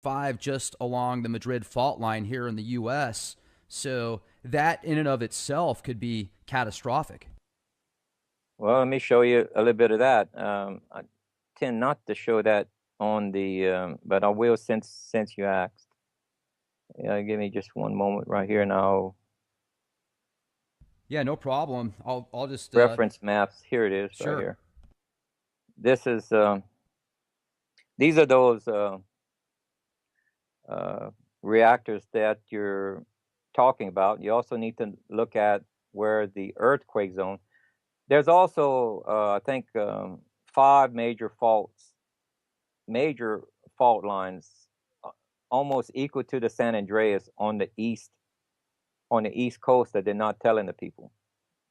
5 just along the Madrid fault line here in the U.S. So that in and of itself could be catastrophic. Well, let me show you a little bit of that. I tend not to show that on the, but I will since you asked. Give me just one moment right here now. Yeah, no problem. I'll just Reference maps. Here it is, right sure. here. This is these are those reactors that you're talking about. You also need to look at where the earthquake zone. There's also I think 5 major fault lines, almost equal to the San Andreas on the east coast that they're not telling the people.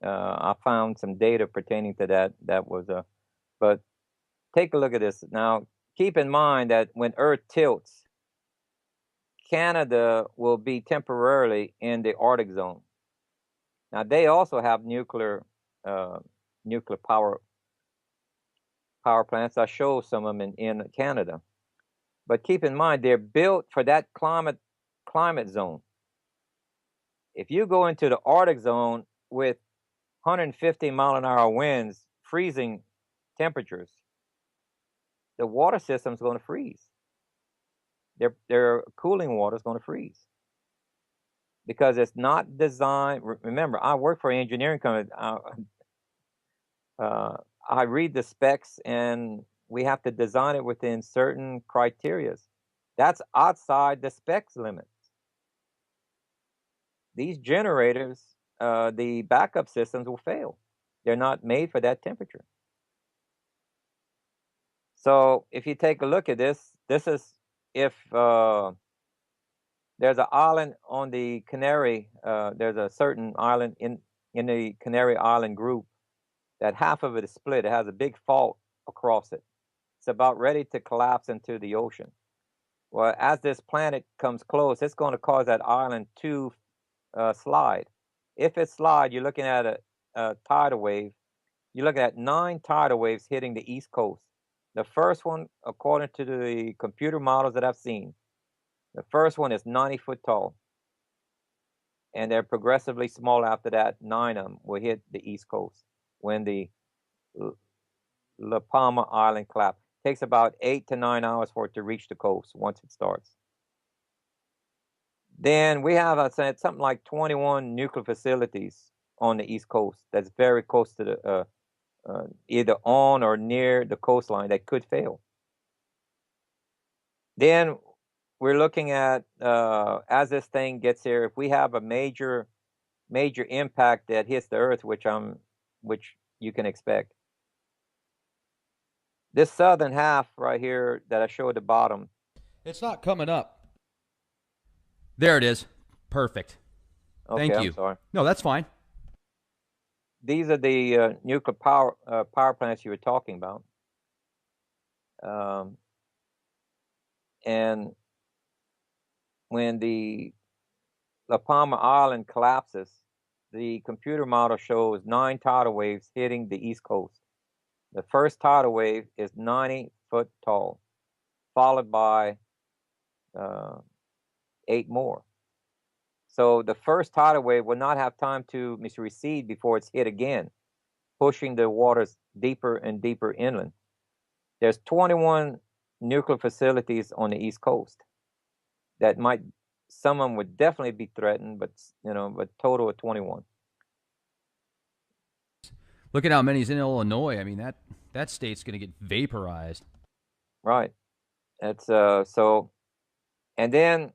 I found some data pertaining to that. That was but take a look at this. Now, keep in mind that when Earth tilts, Canada will be temporarily in the Arctic zone. Now, they also have nuclear power plants. I show some of them in Canada. But keep in mind, they're built for that climate zone. If you go into the Arctic zone with 150-mile-an-hour winds, freezing temperatures, the water system is going to freeze. Their cooling water is going to freeze because it's not designed. Remember, I work for an engineering company. I read the specs, and we have to design it within certain criteria. That's outside the specs limits. These generators, the backup systems will fail. They're not made for that temperature. So if you take a look at this, this is if there's an island on the Canary, there's a certain island in the Canary Island group that half of it is split. It has a big fault across it. It's about ready to collapse into the ocean. Well, as this planet comes close, it's going to cause that island to slide. If it slides, you're looking at a tidal wave. You're looking at 9 tidal waves hitting the East Coast. The first one, according to the computer models that I've seen, the first one is 90 foot tall. And they're progressively small after that. 9 of them will hit the East Coast when the La Palma Island collapse. It takes about 8 to 9 hours for it to reach the coast once it starts. Then we have, I said, something like 21 nuclear facilities on the East Coast that's very close to the either on or near the coastline that could fail. Then we're looking at as this thing gets here, if we have a major impact that hits the Earth, which you can expect. This southern half right here that I show at the bottom. It's not coming up. There it is. Perfect. Okay, Thank you. I'm sorry. No, that's fine. These are the nuclear power plants you were talking about. And when the La Palma Island collapses, the computer model shows 9 tidal waves hitting the East Coast. The first tidal wave is 90 foot tall, followed by 8 more. So the first tidal wave will not have time to recede before it's hit again, pushing the waters deeper and deeper inland. There's 21 nuclear facilities on the East Coast that some of them would definitely be threatened, but total of 21. Look at how many's in Illinois. I mean, that state's going to get vaporized. Right. That's so, and then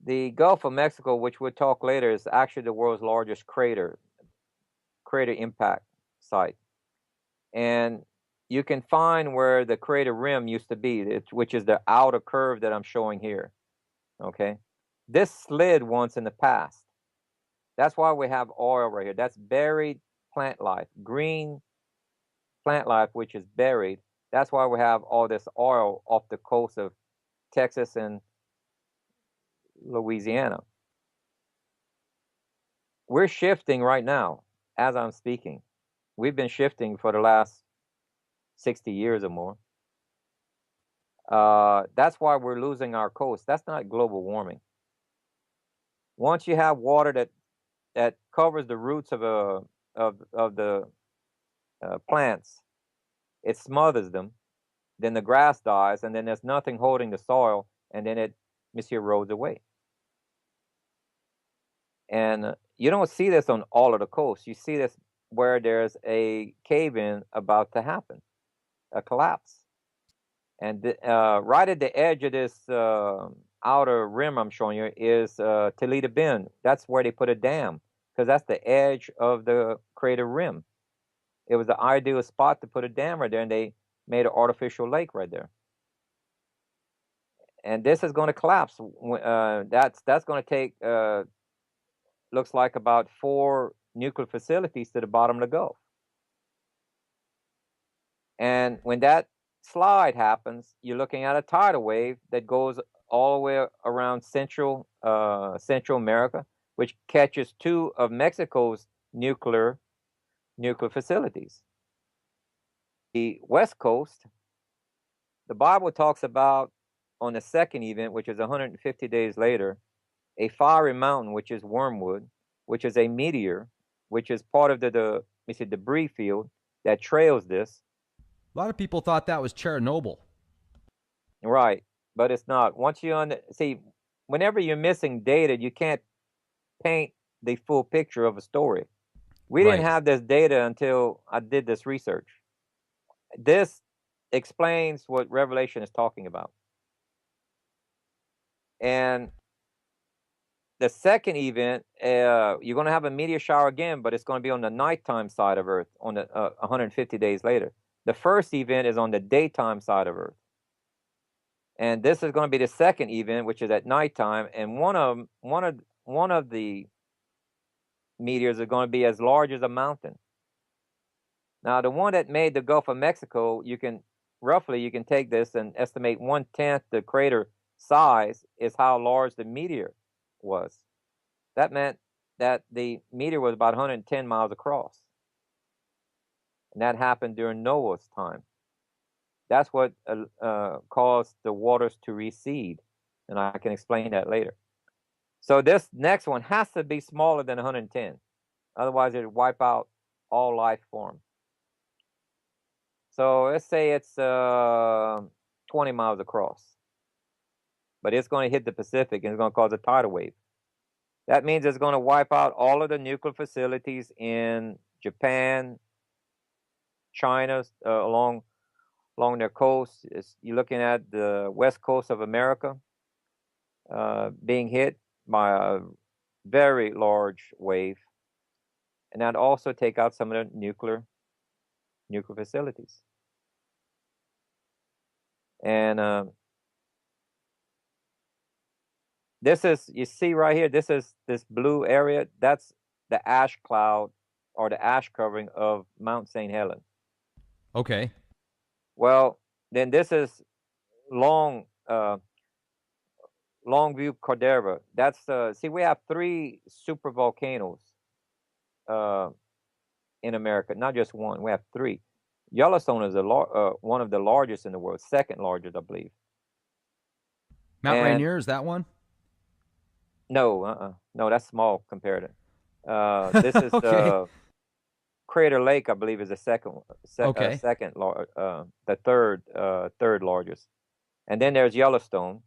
the Gulf of Mexico, which we'll talk later, is actually the world's largest crater impact site. And you can find where the crater rim used to be, which is the outer curve that I'm showing here. Okay. This slid once in the past. That's why we have oil right here. That's buried plant life, green plant life, which is buried. That's why we have all this oil off the coast of Texas and Louisiana. We're shifting right now as I'm speaking. We've been shifting for the last 60 years or more. That's why we're losing our coast. That's not global warming. Once you have water that covers the roots of the plants, it smothers them. Then the grass dies, and then there's nothing holding the soil, and then it erodes away. And you don't see this on all of the coast. You see this where there's a cave-in about to happen, a collapse. And right at the edge of this outer rim I'm showing you is Toledo Bend. That's where they put a dam, because that's the edge of the crater rim. It was the ideal spot to put a dam right there, and they made an artificial lake right there. And this is going to collapse. That's going to take, looks like about 4 nuclear facilities to the bottom of the Gulf. And when that slide happens, you're looking at a tidal wave that goes all the way around Central America, which catches 2 of Mexico's nuclear facilities. The West Coast, the Bible talks about on the second event, which is 150 days later, a fiery mountain, which is wormwood, which is a meteor, which is part of the debris field that trails this. A lot of people thought that was Chernobyl. Right, but it's not. Once you see, whenever you're missing data, you can't paint the full picture of a story. We didn't have this data until I did this research. This explains what Revelation is talking about. And the second event, you're going to have a meteor shower again, but it's going to be on the nighttime side of Earth on the 150 days later. The first event is on the daytime side of Earth. And this is going to be the second event, which is at nighttime. And one of the meteors are going to be as large as a mountain. Now, the one that made the Gulf of Mexico, you can take this and estimate 1/10 the crater size is how large the meteor was. That meant that the meteor was about 110 miles across. And that happened during Noah's time. That's what caused the waters to recede. And I can explain that later. So this next one has to be smaller than 110. Otherwise, it would wipe out all life form. So let's say it's 20 miles across. But it's going to hit the Pacific, and it's going to cause a tidal wave. That means it's going to wipe out all of the nuclear facilities in Japan, China, along their coast. You're looking at the west coast of America being hit by a very large wave. And that also take out some of the nuclear facilities. And this is, you see right here, this blue area, that's the ash cloud or the ash covering of Mount St. Helens. Okay. Well, then this is Longview Caldera. That's see, we have 3 super volcanoes in America, not just one. We have 3. Yellowstone is one of the largest in the world, second largest, I believe. Mount Rainier, is that one? No, no, that's small compared to. This is okay. Crater Lake, I believe, is the second, the third largest, and then there's Yellowstone.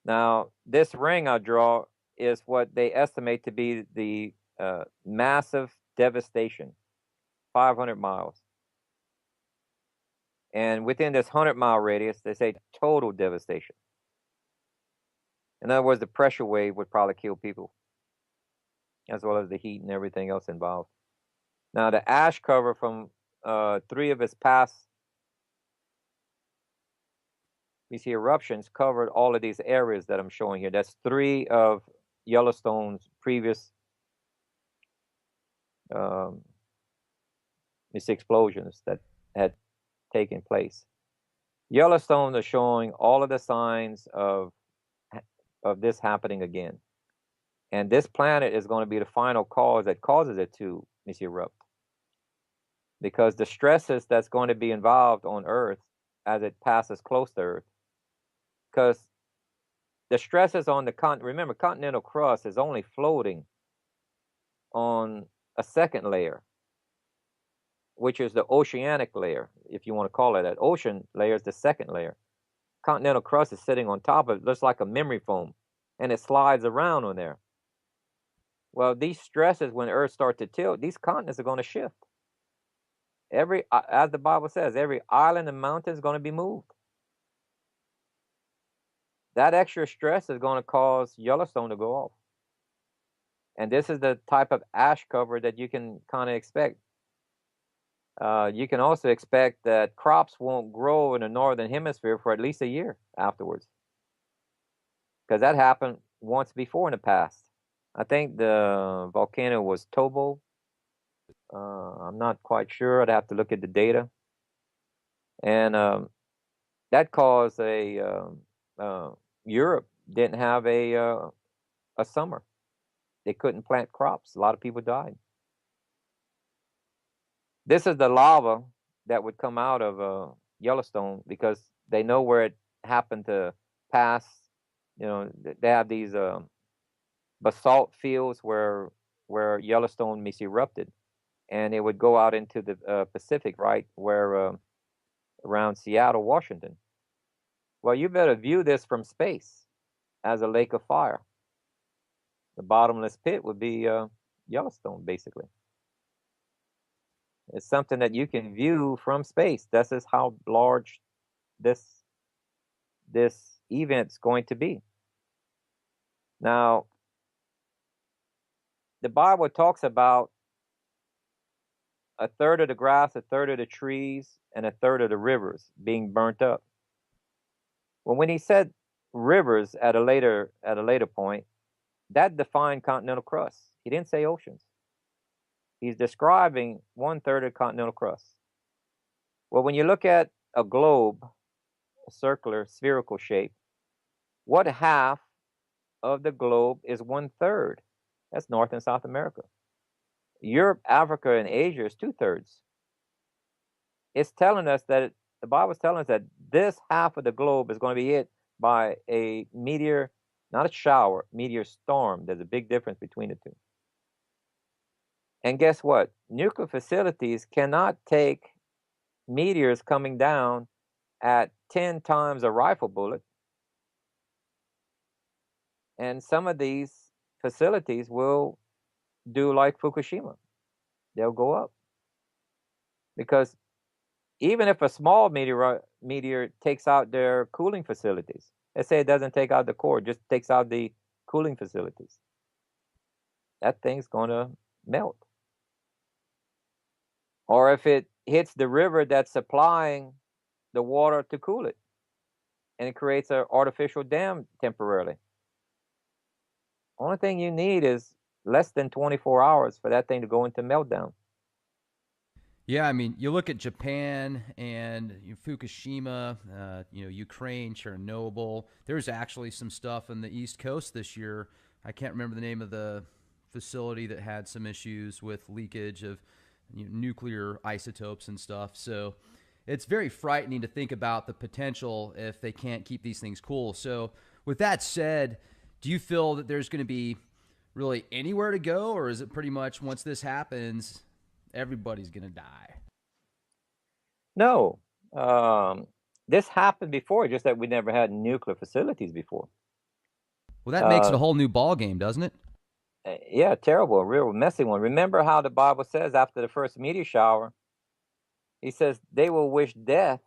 Now, this ring I draw is what they estimate to be the massive devastation, 500 miles, and within this 100-mile radius, they say total devastation. In other words, the pressure wave would probably kill people, as well as the heat and everything else involved. Now, the ash cover from 3 of its past, we see eruptions covered all of these areas that I'm showing here. That's 3 of Yellowstone's previous explosions that had taken place. Yellowstone is showing all of the signs of this happening again. And this planet is going to be the final cause that causes it to erupt. Because the stresses that's going to be involved on Earth as it passes close to Earth because the stresses on the remember, continental crust is only floating on a second layer, which is the oceanic layer, if you want to call it that. Ocean layer is the second layer. Continental crust is sitting on top of it, looks like a memory foam, and it slides around on there. Well, these stresses, when the Earth starts to tilt, these continents are going to shift. As the Bible says, every island and mountain is going to be moved. That extra stress is going to cause Yellowstone to go off. And this is the type of ash cover that you can kind of expect. You can also expect that crops won't grow in the northern hemisphere for at least a year afterwards, because that happened once before in the past. I think the volcano was Tobo. I'm not quite sure. I'd have to look at the data. And that caused Europe didn't have a summer. They couldn't plant crops. A lot of people died. This is the lava that would come out of Yellowstone, because they know where it happened to pass. You know, they have these basalt fields where Yellowstone was erupted, and it would go out into the Pacific, right where around Seattle, Washington. Well, you better view this from space as a lake of fire. The bottomless pit would be Yellowstone, basically. It's something that you can view from space. This is how large this event's going to be. Now, the Bible talks about a third of the grass, a third of the trees, and a third of the rivers being burnt up. Well, when he said rivers at a later point, that defined continental crust. He didn't say oceans. He's describing 1/3 of continental crust. Well, when you look at a globe, a circular, spherical shape, what half of the globe is 1/3? That's North and South America. Europe, Africa, and Asia is 2/3. It's telling us that the Bible is telling us that this half of the globe is going to be hit by a meteor, not a shower, meteor storm. There's a big difference between the two. And guess what? Nuclear facilities cannot take meteors coming down at 10 times a rifle bullet. And some of these facilities will do like Fukushima. They'll go up. Because even if a small meteor takes out their cooling facilities, let's say it doesn't take out the core, just takes out the cooling facilities, that thing's going to melt. Or if it hits the river that's supplying the water to cool it, and it creates an artificial dam temporarily. Only thing you need is less than 24 hours for that thing to go into meltdown. Yeah, I mean, you look at Japan and Fukushima, Ukraine, Chernobyl. There's actually some stuff on the East Coast this year. I can't remember the name of the facility that had some issues with leakage of nuclear isotopes and stuff. So it's very frightening to think about the potential if they can't keep these things cool. So with that said, do you feel that there's going to be really anywhere to go, or is it pretty much once this happens, everybody's going to die? No. This happened before, just that we never had nuclear facilities before. Well, that makes it a whole new ball game, doesn't it? Yeah, terrible, a real messy one. Remember how the Bible says after the first meteor shower, he says they will wish death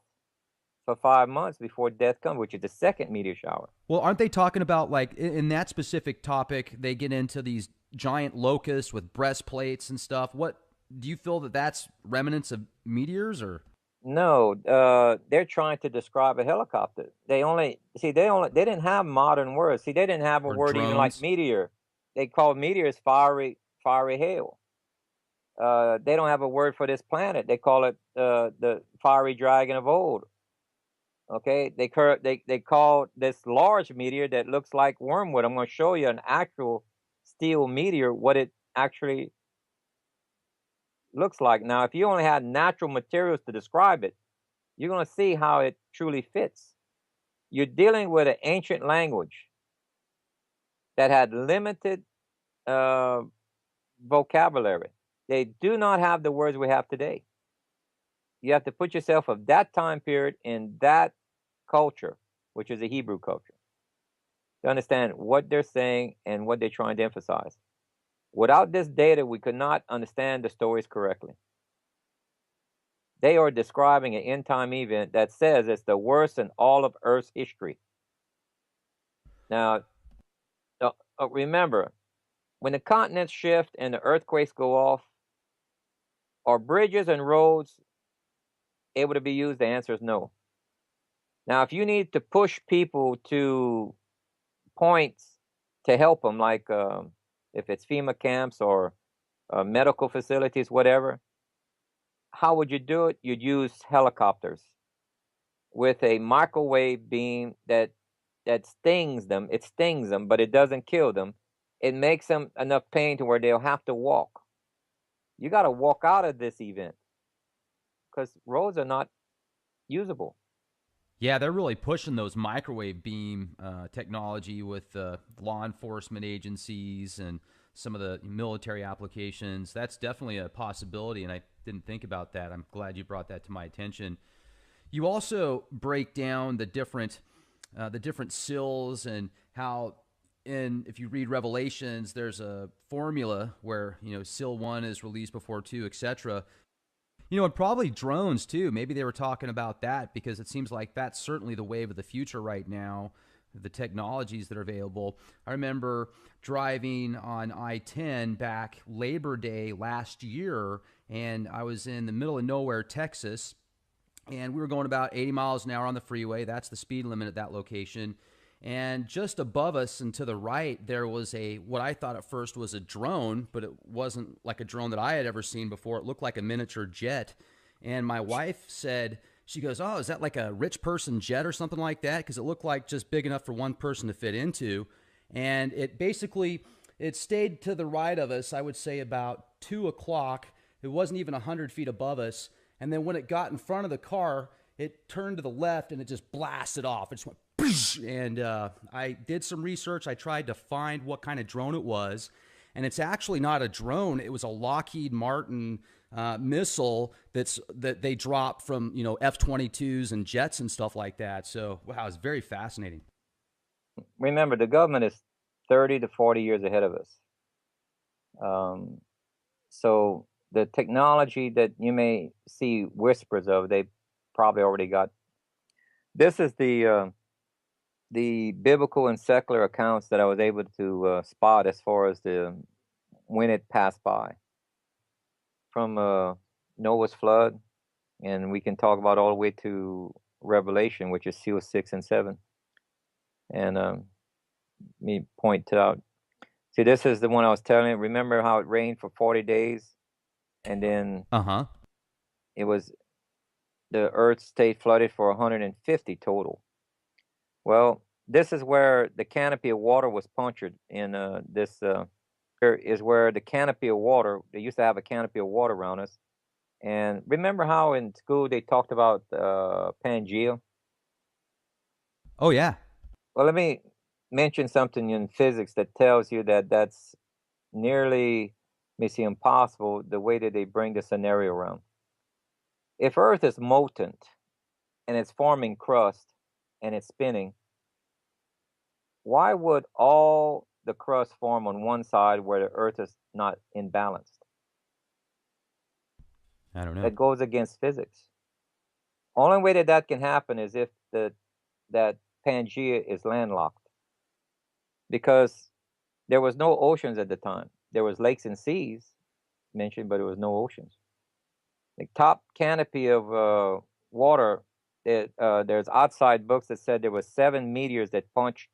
for 5 months before death comes, which is the second meteor shower. Well, aren't they talking about, like, in that specific topic, they get into these giant locusts with breastplates and stuff? What do you feel that that's remnants of meteors, or? No, they're trying to describe a helicopter. They didn't have modern words. See, they didn't have a word even like meteor. They call meteors fiery hail. They don't have a word for this planet. They call it the fiery dragon of old. Okay, they call this large meteor that looks like wormwood. I'm going to show you an actual steel meteor, what it actually looks like. Now, if you only had natural materials to describe it, you're going to see how it truly fits. You're dealing with an ancient language that had limited vocabulary. They do not have the words we have today. You have to put yourself of that time period in that culture, which is the Hebrew culture, to understand what they're saying and what they're trying to emphasize. Without this data, we could not understand the stories correctly. They are describing an end time event that says it's the worst in all of Earth's history. Now, remember, when the continents shift and the earthquakes go off, are bridges and roads able to be used? The answer is no. Now, if you need to push people to points to help them, like if it's FEMA camps or medical facilities, whatever, how would you do it? You'd use helicopters with a microwave beam that stings them. It stings them, but it doesn't kill them. It makes them enough pain to where they'll have to walk. You got to walk out of this event because roads are not usable. Yeah, they're really pushing those microwave beam technology with law enforcement agencies and some of the military applications. That's definitely a possibility, and I didn't think about that. I'm glad you brought that to my attention. You also break down the different sills and how, if you read Revelations, there's a formula where sill 1 is released before 2, etc. And probably drones too. Maybe they were talking about that because it seems like that's certainly the wave of the future right now, the technologies that are available. I remember driving on I-10 back Labor Day last year, and I was in the middle of nowhere, Texas, and we were going about 80 miles an hour on the freeway. That's the speed limit at that location. And just above us and to the right, there was what I thought at first was a drone, but it wasn't like a drone that I had ever seen before. It looked like a miniature jet. And my wife said, she goes, "Oh, is that like a rich person jet or something like that?" Because it looked like just big enough for one person to fit into. And it stayed to the right of us, I would say about 2 o'clock. It wasn't even 100 feet above us. And then when it got in front of the car, it turned to the left and it just blasted off. It just went, and I did some research. I tried to find what kind of drone it was, and it's actually not a drone. It was a Lockheed Martin missile that they dropped from F-22s and jets and stuff like that. So wow, it's very fascinating. Remember, the government is 30 to 40 years ahead of us. So the technology that you may see whispers of, they probably already got. This is the biblical and secular accounts that I was able to spot as far as when it passed by. From Noah's flood, and we can talk about all the way to Revelation, which is seal 6 and 7. And let me point out. See, this is the one I was telling you. Remember how it rained for 40 days? And then the earth stayed flooded for 150 total. Well, this is where the canopy of water was punctured in this. Here is where the canopy of water, they used to have a canopy of water around us. And remember how in school they talked about Pangea? Oh, yeah. Well, let me mention something in physics that tells you that that's nearly, impossible, the way that they bring the scenario around. If Earth is molten and it's forming crust and it's spinning, why would all the crust form on one side where the Earth is not imbalanced? I don't know. That goes against physics. Only way that can happen is if that Pangea is landlocked, because there was no oceans at the time. There was lakes and seas mentioned, but there was no oceans. The top canopy of water, there's outside books that said there was 7 meteors that punched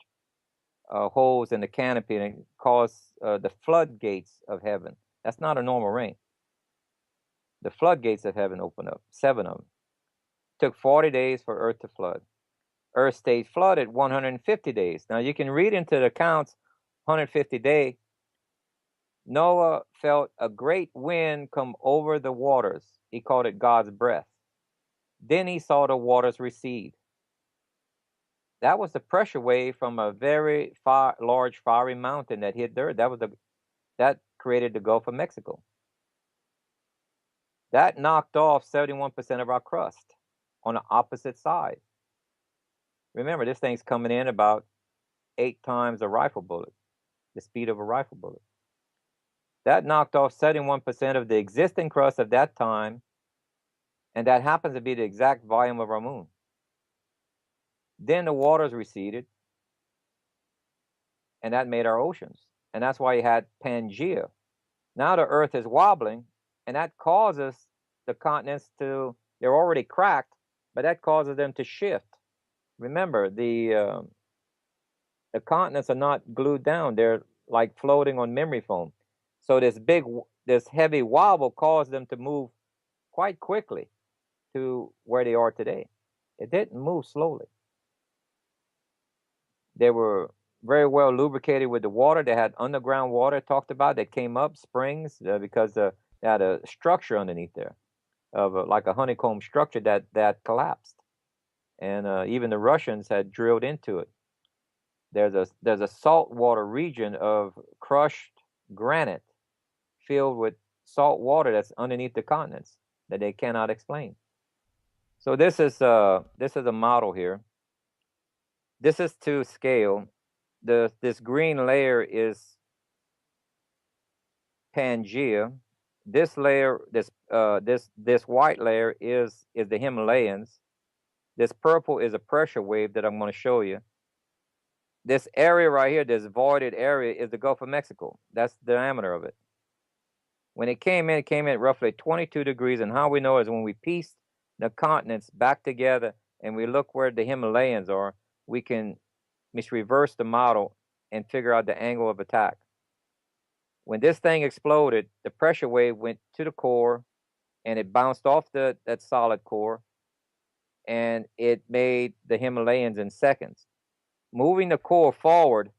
holes in the canopy and it caused the floodgates of heaven. That's not a normal rain. The floodgates of heaven opened up, 7 of them. It took 40 days for Earth to flood. Earth stayed flooded 150 days. Now you can read into the accounts, 150 days. Noah felt a great wind come over the waters. He called it God's breath. Then he saw the waters recede. That was the pressure wave from a very large fiery mountain that hit the Earth. That created the Gulf of Mexico. That knocked off 71% of our crust on the opposite side. Remember, this thing's coming in about 8 times a rifle bullet, the speed of a rifle bullet. That knocked off 71% of the existing crust of that time, and that happens to be the exact volume of our moon. Then the waters receded, and that made our oceans. And that's why you had Pangea. Now the Earth is wobbling, and that causes the continents they're already cracked, but that causes them to shift. Remember, the continents are not glued down. They're like floating on memory foam. So this heavy wobble caused them to move quite quickly to where they are today. It didn't move slowly. They were very well lubricated with the water. They had underground water talked about that came up, springs, because they had a structure underneath there of like a honeycomb structure that collapsed. And even the Russians had drilled into it. There's a saltwater region of crushed granite filled with salt water that's underneath the continents that they cannot explain. So this is a model here. This is to scale. This green layer is Pangea. This layer, this white layer is the Himalayas. This purple is a pressure wave that I'm going to show you. This area right here, this voided area, is the Gulf of Mexico. That's the diameter of it. When it came in at roughly 22 degrees, and how we know is when we piece the continents back together and we look where the Himalayas are, we can reverse the model and figure out the angle of attack. When this thing exploded, the pressure wave went to the core and it bounced off that solid core, and it made the Himalayas in seconds. Moving the core forward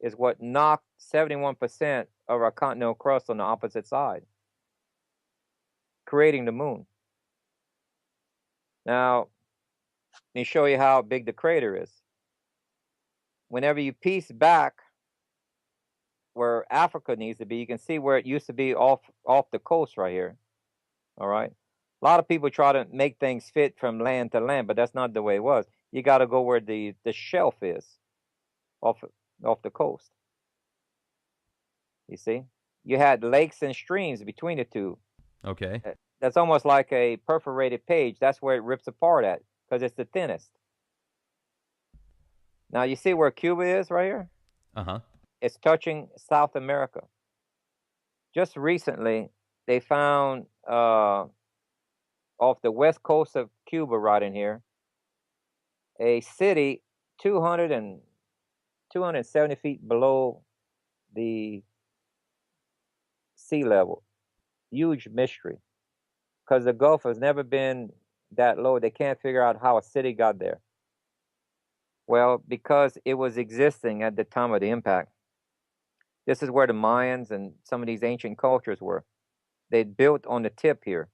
is what knocked 71% of our continental crust on the opposite side, creating the moon. Now, let me show you how big the crater is. Whenever you piece back where Africa needs to be, you can see where it used to be off the coast right here. All right. A lot of people try to make things fit from land to land, but that's not the way it was. You got to go where the shelf is off the coast. You see? You had lakes and streams between the two. Okay. That's almost like a perforated page. That's where it rips apart at, because it's the thinnest. Now, you see where Cuba is right here? Uh-huh. It's touching South America. Just recently, they found off the west coast of Cuba, right in here, a city 270 feet below the sea level. Huge mystery, because the Gulf has never been that low. They can't figure out how a city got there. Well, because it was existing at the time of the impact. This is where the Mayans and some of these ancient cultures were. They built on the tip here.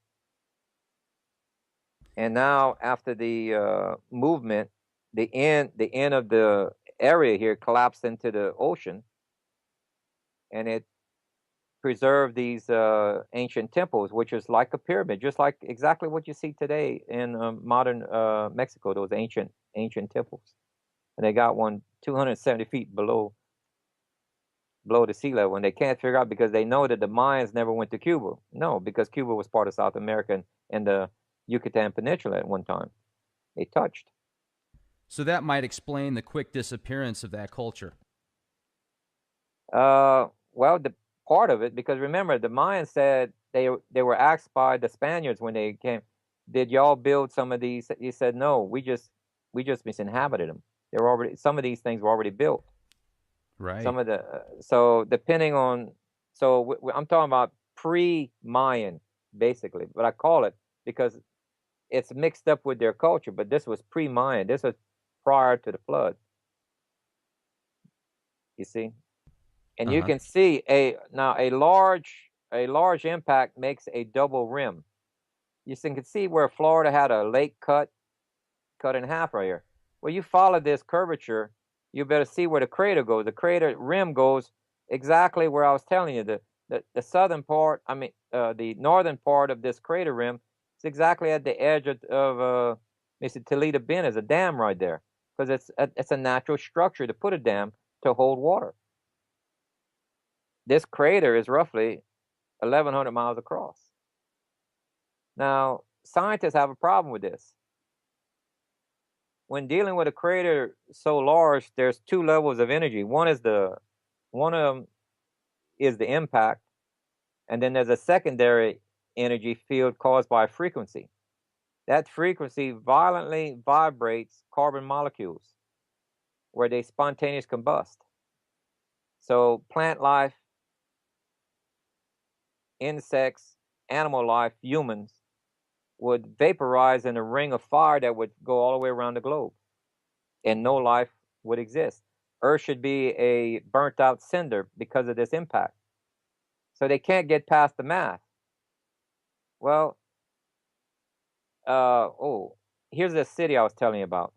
And now, after the movement, the end of the area here collapsed into the ocean, and it preserved these ancient temples, which is like a pyramid, just like exactly what you see today in modern Mexico, those ancient temples. And they got one 270 feet below the sea level, and they can't figure out, because they know that the Mayans never went to Cuba. No, because Cuba was part of South America and the Yucatan Peninsula at one time. They touched. So that might explain the quick disappearance of that culture. Well, the part of it, because remember, the Mayans said they were asked by the Spaniards when they came, did y'all build some of these? He said, no, we just misinhabited them. Some of these things were already built. Right. Some of so depending on, I'm talking about pre-Mayan, basically, but I call it because it's mixed up with their culture, but this was pre-Mayan. This was prior to the flood. You see? And you can see a large impact makes a double rim. You can see where Florida had a lake cut in half right here. Well, you follow this curvature, you better see where the crater goes. The crater rim goes exactly where I was telling you. The southern part, the northern part of this crater rim is exactly at the edge of Mr. Toledo Bend. Is a dam right there, because it's a natural structure to put a dam to hold water. This crater is roughly 1,100 miles across. Now, scientists have a problem with this. When dealing with a crater so large, there's two levels of energy. One of them is the impact, and then there's a secondary energy field caused by a frequency. That frequency violently vibrates carbon molecules where they spontaneously combust. So plant life, insects, animal life, humans would vaporize in a ring of fire that would go all the way around the globe, and no life would exist. Earth should be a burnt out cinder because of this impact. So they can't get past the math. Well, here's the city I was telling you about.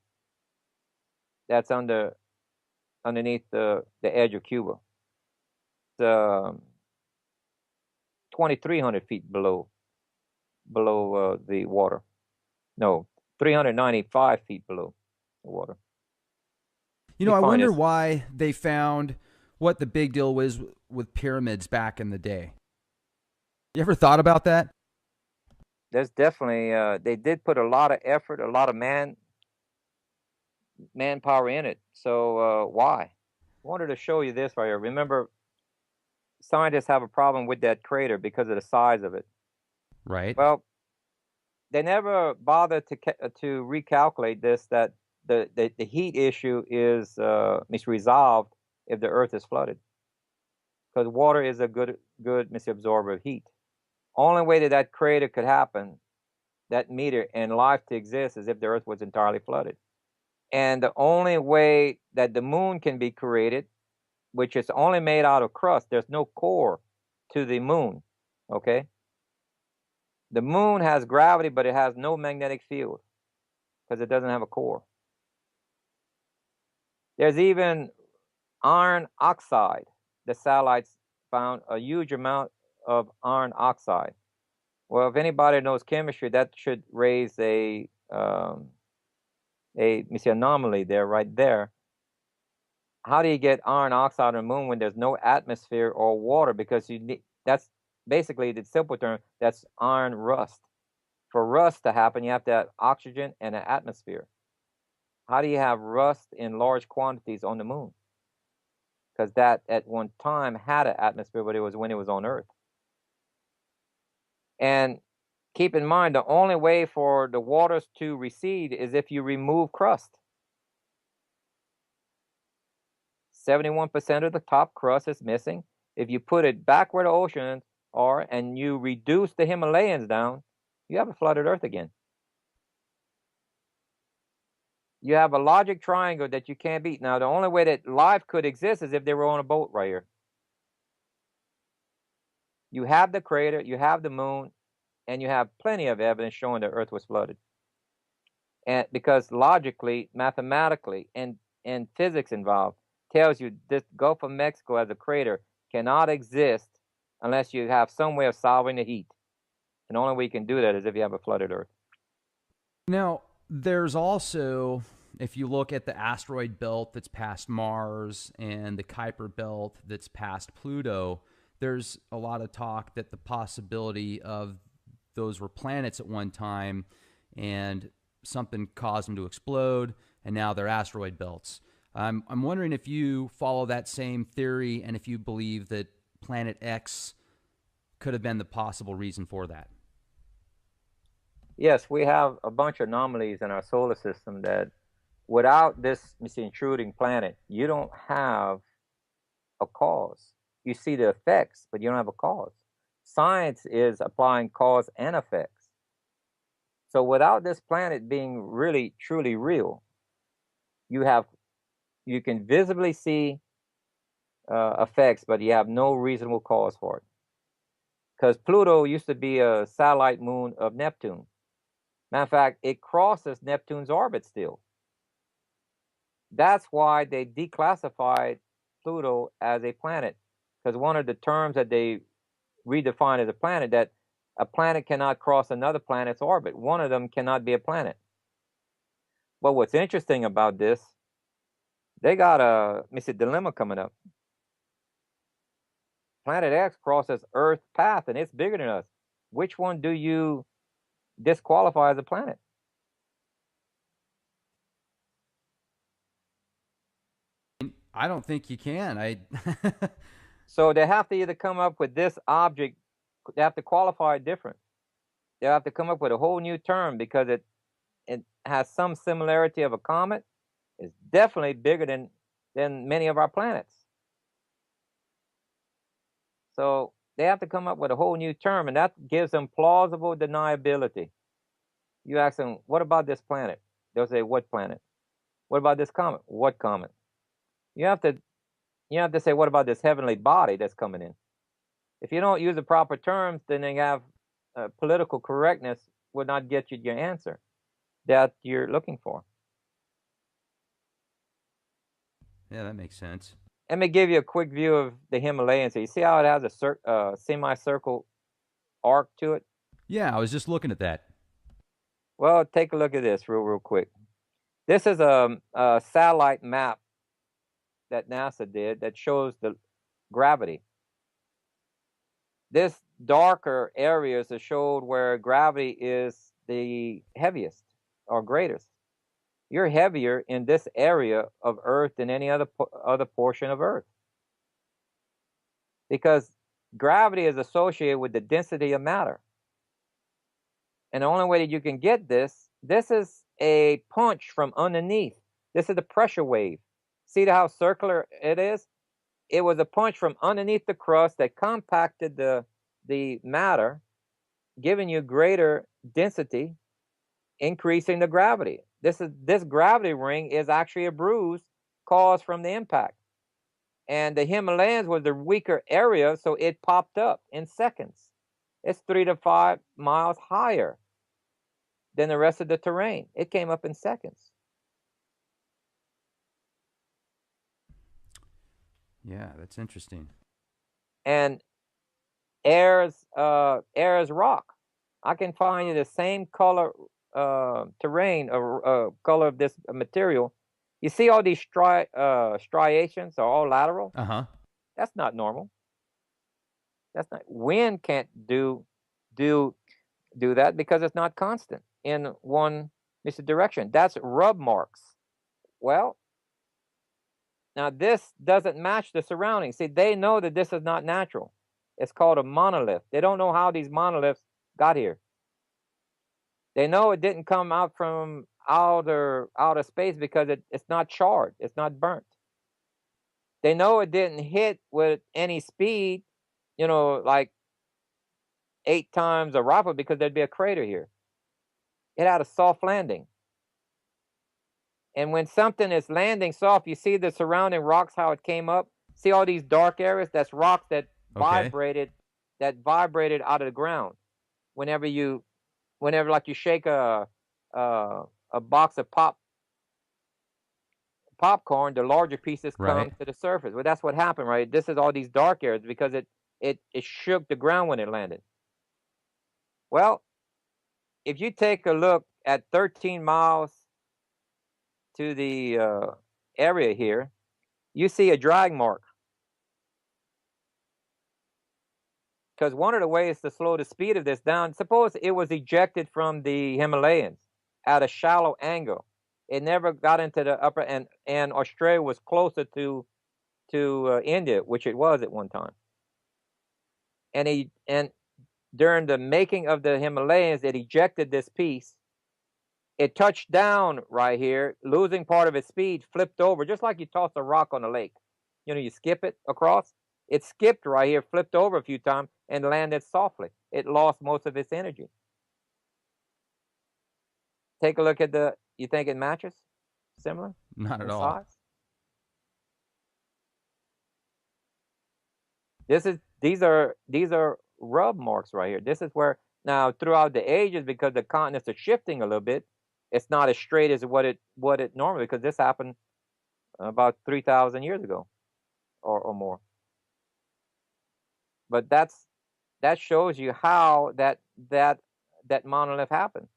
That's underneath the edge of Cuba. It's 2,300 feet below the water. No, 395 feet below the water. I wonder why they found what the big deal was with pyramids back in the day. You ever thought about that? There's definitely they did put a lot of effort, a lot of manpower in it. So why? I wanted to show you this right here. Remember, scientists have a problem with that crater because of the size of it. Right. Well, they never bothered to recalculate this, that the heat issue is resolved if the Earth is flooded, because water is a good absorber of heat. Only way that crater could happen, that meter, and life to exist, is if the Earth was entirely flooded. And the only way that the moon can be created, which is only made out of crust, there's no core to the moon, okay? The moon has gravity, but it has no magnetic field because it doesn't have a core. There's even iron oxide. The satellites found a huge amount of iron oxide. Well, if anybody knows chemistry, that should raise a anomaly there, right there. How do you get iron oxide on the moon when there's no atmosphere or water? Because that's basically the simple term, that's iron rust. For rust to happen, you have to have oxygen and an atmosphere. How do you have rust in large quantities on the moon? Because that at one time had an atmosphere, but it was when it was on Earth. And keep in mind, the only way for the waters to recede is if you remove crust. 71% of the top crust is missing. If you put it back where the oceans are and you reduce the Himalayas down, you have a flooded Earth again. You have a logic triangle that you can't beat. Now, the only way that life could exist is if they were on a boat right here. You have the crater, you have the moon, and you have plenty of evidence showing the Earth was flooded. And because logically, mathematically, and physics involved, tells you this Gulf of Mexico as a crater cannot exist unless you have some way of solving the heat. And the only way you can do that is if you have a flooded Earth. Now, there's also, if you look at the asteroid belt that's past Mars and the Kuiper belt that's past Pluto, there's a lot of talk that the possibility of those were planets at one time and something caused them to explode, and now they're asteroid belts. I'm wondering if you follow that same theory and if you believe that Planet X could have been the possible reason for that. Yes, we have a bunch of anomalies in our solar system that without this intruding planet, you don't have a cause. You see the effects, but you don't have a cause. Science is applying cause and effects. So without this planet being really, truly real, you can visibly see effects, but you have no reasonable cause for it. Because Pluto used to be a satellite moon of Neptune. Matter of fact, it crosses Neptune's orbit still. That's why they declassified Pluto as a planet, because one of the terms that they redefined as a planet, that a planet cannot cross another planet's orbit. One of them cannot be a planet. But what's interesting about this, they got a dilemma coming up. Planet X crosses Earth's path, and it's bigger than us. Which one do you disqualify as a planet? I don't think you can. So they have to either come up with this object, they have to qualify it different. They have to come up with a whole new term because it has some similarity of a comet. It's definitely bigger than many of our planets. So they have to come up with a whole new term, and that gives them plausible deniability. You ask them, what about this planet? They'll say, what planet? What about this comet? What comet? You have to say, what about this heavenly body that's coming in? If you don't use the proper terms, then they have political correctness will not get you your answer that you're looking for. Yeah, that makes sense. Let me give you a quick view of the Himalayas. So you see how it has a semicircle arc to it? Yeah, I was just looking at that. Well, take a look at this real quick. This is a satellite map that NASA did that shows the gravity. This darker areas are showed where gravity is the heaviest or greatest. You're heavier in this area of Earth than any other portion of Earth, because gravity is associated with the density of matter. And the only way that you can get this is a punch from underneath. This is the pressure wave. See how circular it is? It was a punch from underneath the crust that compacted the matter, giving you greater density, increasing the gravity. This gravity ring is actually a bruise caused from the impact. And the Himalayas was the weaker area, so it popped up in seconds. It's 3 to 5 miles higher than the rest of the terrain. It came up in seconds. Yeah, that's interesting. And air is rock. I can find you the same color terrain or color of this material. You see all these striations are all lateral? Uh-huh. That's not normal. That's not. Wind can't do that because it's not constant in one direction. That's rub marks. Well, now this doesn't match the surroundings. See, they know that this is not natural. It's called a monolith. They don't know how these monoliths got here. They know it didn't come out from outer space because it's not charred. It's not burnt. They know it didn't hit with any speed, like 8 times a rocket, because there'd be a crater here. It had a soft landing. And when something is landing soft, you see the surrounding rocks, how it came up. See all these dark areas? That's rocks that vibrated out of the ground. Whenever like you shake a box of popcorn, the larger pieces come to the surface. Well, that's what happened, right? This is all these dark areas because it shook the ground when it landed. Well, if you take a look at 13 miles to the area here, you see a drag mark. Because one of the ways to slow the speed of this down, suppose it was ejected from the Himalayas at a shallow angle. It never got into the upper, and Australia was closer to India, which it was at one time. And during the making of the Himalayas, it ejected this piece. It touched down right here, losing part of its speed, flipped over, just like you toss a rock on a lake. You skip it across. It skipped right here, flipped over a few times, and landed softly. It lost most of its energy. Take a look at you think it matches? Similar? Not at all. Size? These are rub marks right here. This is where, now throughout the ages, because the continents are shifting a little bit, it's not as straight as what it normally, because this happened about 3,000 years ago or more. But that shows you how that monolith happened.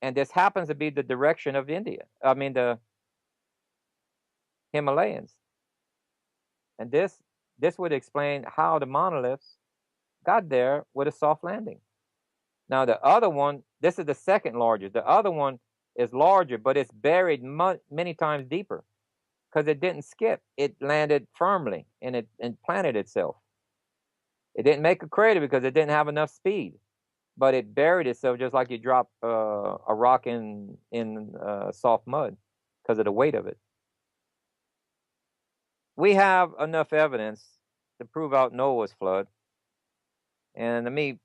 And this happens to be the direction of India. I mean, the Himalayas. And this would explain how the monoliths got there with a soft landing. Now, the other one, this is the second largest. The other one is larger, but it's buried many times deeper because it didn't skip. It landed firmly and it planted itself. It didn't make a crater because it didn't have enough speed, but it buried itself just like you drop a rock in soft mud because of the weight of it. We have enough evidence to prove out Noah's flood. And let me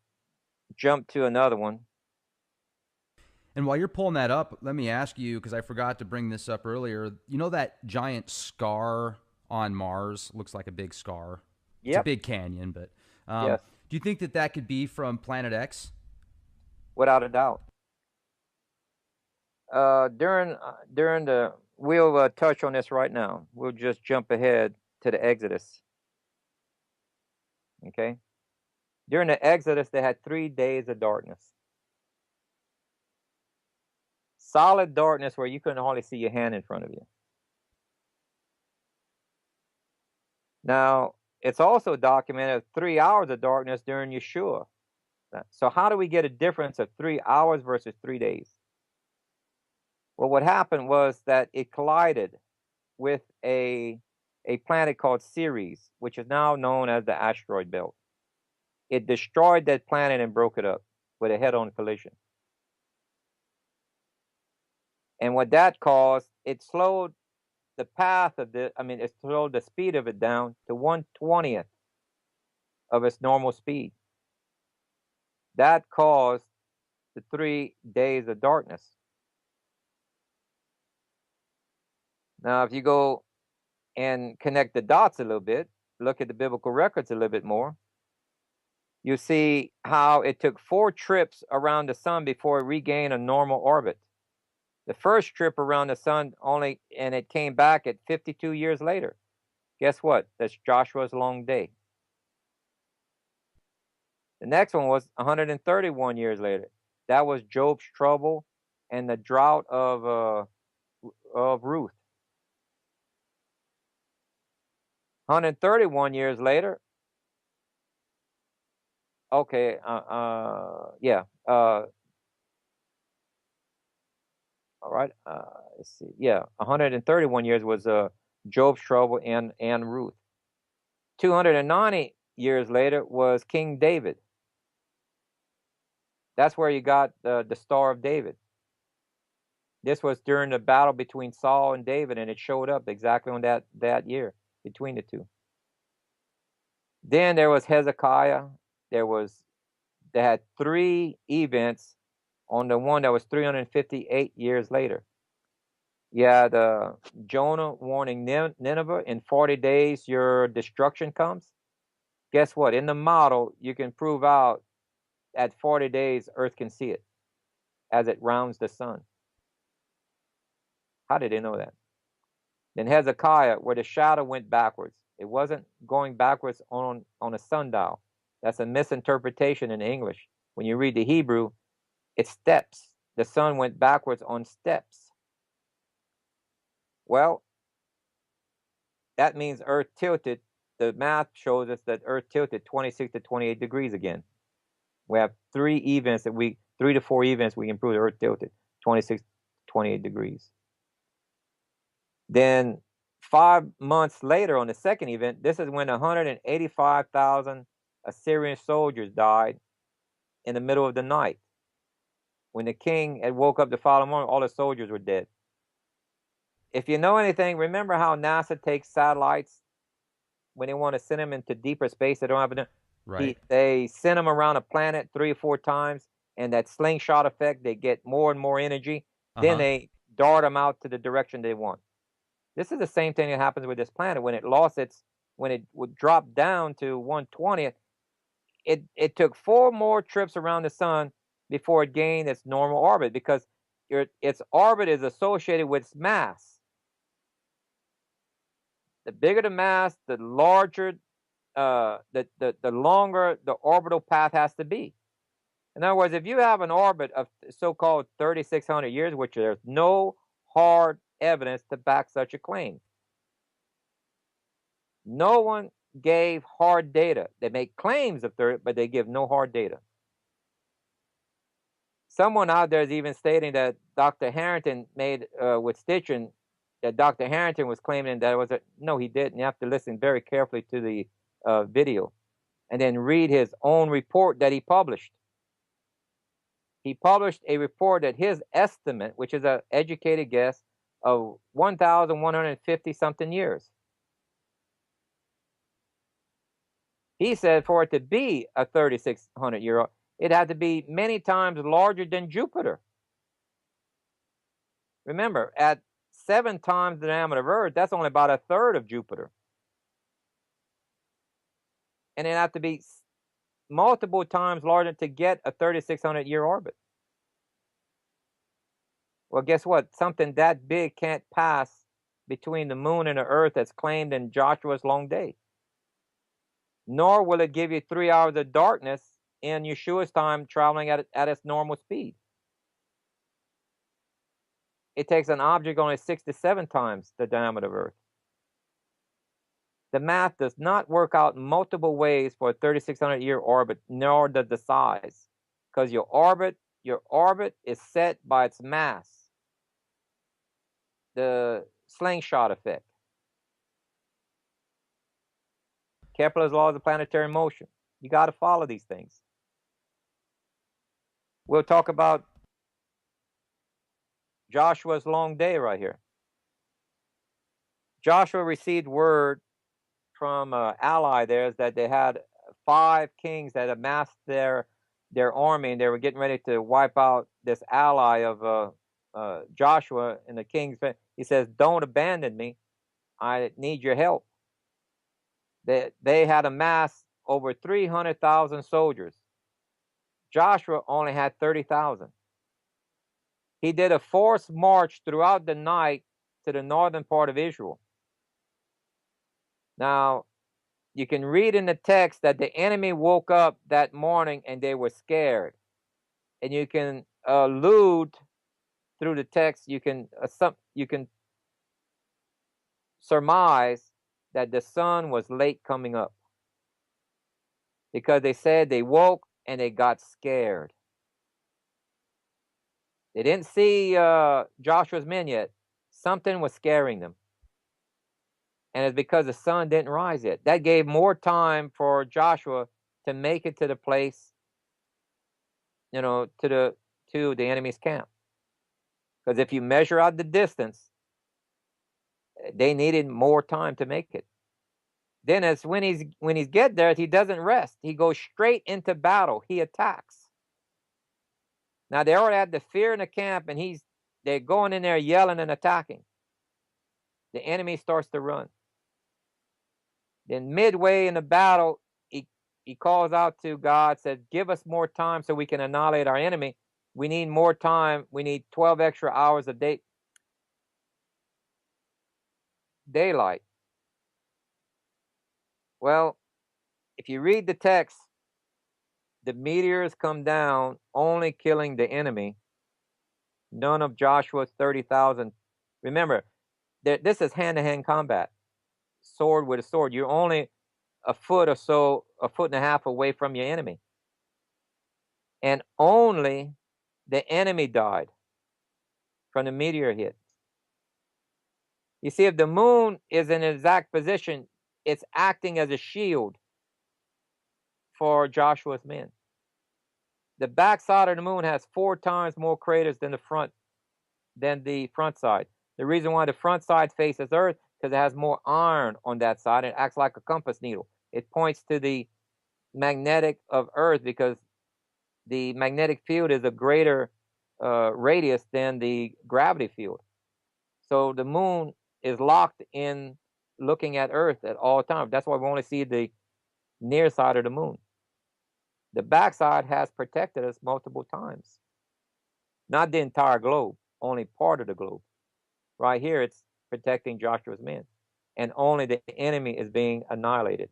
jump to another one. And while you're pulling that up, let me ask you, because I forgot to bring this up earlier, you know that giant scar on Mars? Looks like a big scar. Yep. It's a big canyon, but yes. Do you think that could be from Planet X? Without a doubt. During the, we'll touch on this right now. We'll just jump ahead to the Exodus. Okay? During the Exodus, they had 3 days of darkness. Solid darkness where you couldn't hardly see your hand in front of you. Now, it's also documented 3 hours of darkness during Yeshua. So how do we get a difference of 3 hours versus 3 days? Well, what happened was that it collided with a planet called Ceres, which is now known as the asteroid belt. It destroyed that planet and broke it up with a head-on collision. And what that caused, it slowed the path of it slowed the speed of it down to 1/20th of its normal speed. That caused the 3 days of darkness. Now, if you go and connect the dots a little bit, look at the biblical records a little bit more, you see how it took 4 trips around the sun before it regained a normal orbit. The first trip around the sun and it came back at 52 years later. Guess what? That's Joshua's long day. The next one was 131 years later. That was Job's trouble and the drought of Ruth. 131 years later. Okay, yeah. All right. Let's see. Yeah, 131 years was Job's trouble and Ruth. 290 years later was King David. That's where you got the Star of David. This was during the battle between Saul and David, and it showed up exactly on that year between the two. Then there was Hezekiah. They had 3 events on the one that was 358 years later. Yeah, the Jonah warning Nineveh, in 40 days your destruction comes. Guess what? In the model, you can prove out at 40 days Earth can see it as it rounds the sun. How did they know that? Then Hezekiah, where the shadow went backwards. It wasn't going backwards on a sundial. That's a misinterpretation in English. When you read the Hebrew, it's steps. The sun went backwards on steps. Well, that means Earth tilted. The math shows us that Earth tilted 26 to 28 degrees again. We have 3 to 4 events we can prove the Earth tilted 26 to 28 degrees. Then 5 months later on the second event, this is when 185,000 Assyrian soldiers died in the middle of the night. When the king had woke up the following morning, all the soldiers were dead. If you know anything, remember how NASA takes satellites when they want to send them into deeper space? They don't have enough. Right. They send them around a planet 3 or 4 times, and that slingshot effect, they get more and more energy. Then they dart them out to the direction they want. This is the same thing that happens with this planet. When it would drop down to 1/20th, it took 4 more trips around the sun before it gained its normal orbit, because its orbit is associated with its mass. The bigger the mass, the larger, the longer the orbital path has to be. In other words, if you have an orbit of so-called 3,600 years, which there's no hard evidence to back such a claim. No one gave hard data. They make claims of 30, but they give no hard data. Someone out there is even stating that Dr. Harrington made with stitching, that Dr. Harrington was claiming that it was a, no, he didn't. You have to listen very carefully to the video and then read his own report that he published. He published a report that his estimate, which is an educated guess, of 1,150 something years. He said for it to be a 3,600 year old, it had to be many times larger than Jupiter. Remember, at 7 times the diameter of Earth, that's only about a third of Jupiter. And it had to be multiple times larger to get a 3,600 year orbit. Well, guess what? Something that big can't pass between the moon and the Earth that's claimed in Joshua's long day. Nor will it give you 3 hours of darkness in Yeshua's time traveling at its normal speed. It takes an object only 6 to 7 times the diameter of Earth. The math does not work out multiple ways for a 3,600 year orbit, nor does the size, because your orbit is set by its mass. The slingshot effect. Kepler's laws of planetary motion. You got to follow these things. We'll talk about Joshua's long day right here. Joshua received word from an ally theirs that they had 5 kings that amassed their army, and they were getting ready to wipe out this ally of Joshua. And the king, he says, "Don't abandon me. I need your help." They had amassed over 300,000 soldiers. Joshua only had 30,000. He did a forced march throughout the night to the northern part of Israel. Now, you can read in the text that the enemy woke up that morning and they were scared. And you can allude through the text, you can surmise that the sun was late coming up, because they said they woke and they got scared. They didn't see Joshua's men yet. Something was scaring them. And it's because the sun didn't rise yet. That gave more time for Joshua to make it to the place, to the enemy's camp. Because if you measure out the distance, they needed more time to make it. Then when he's get there, he doesn't rest. He goes straight into battle. He attacks. Now they already had the fear in the camp, and they're going in there yelling and attacking. The enemy starts to run. Then midway in the battle, he calls out to God, says, "Give us more time so we can annihilate our enemy. We need more time. We need 12 extra hours a day, daylight." Well, if you read the text, the meteors come down, only killing the enemy. None of Joshua's 30,000. Remember, this is hand-to-hand combat. Sword with a sword. You're only a foot or so, a foot and a half away from your enemy. And only the enemy died from the meteor hit. You see, if the moon is in an exact position, it's acting as a shield for Joshua's men. The back side of the moon has 4 times more craters than the front side. The reason why the front side faces Earth, because it has more iron on that side. It acts like a compass needle. It points to the magnetic of Earth, because the magnetic field is a greater radius than the gravity field. So the moon is locked in looking at Earth at all times. That's why we only see the near side of the moon. The backside has protected us multiple times. Not the entire globe, only part of the globe. Right here, it's protecting Joshua's men. and only the enemy is being annihilated.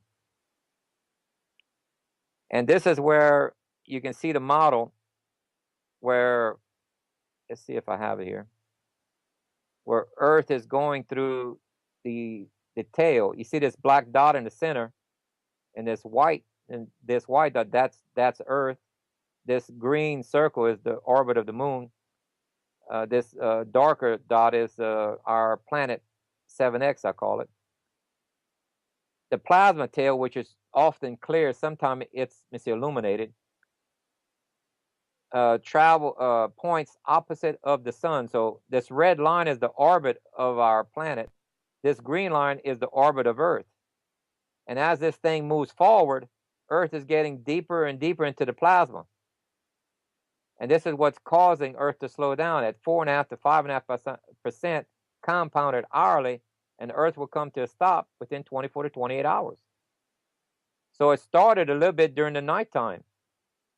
And this is where you can see the model where, let's see if I have it here, where Earth is going through the tail. You see this black dot in the center, and this white dot, that's Earth. This green circle is the orbit of the moon. This darker dot is our planet 7X, I call it. The plasma tail, which is often clear, sometimes it's illuminated, travel points opposite of the sun. So this red line is the orbit of our planet. This green line is the orbit of Earth. And as this thing moves forward, Earth is getting deeper and deeper into the plasma. And this is what's causing Earth to slow down at 4.5 to 5.5% compounded hourly, and Earth will come to a stop within 24 to 28 hours. So it started a little bit during the nighttime.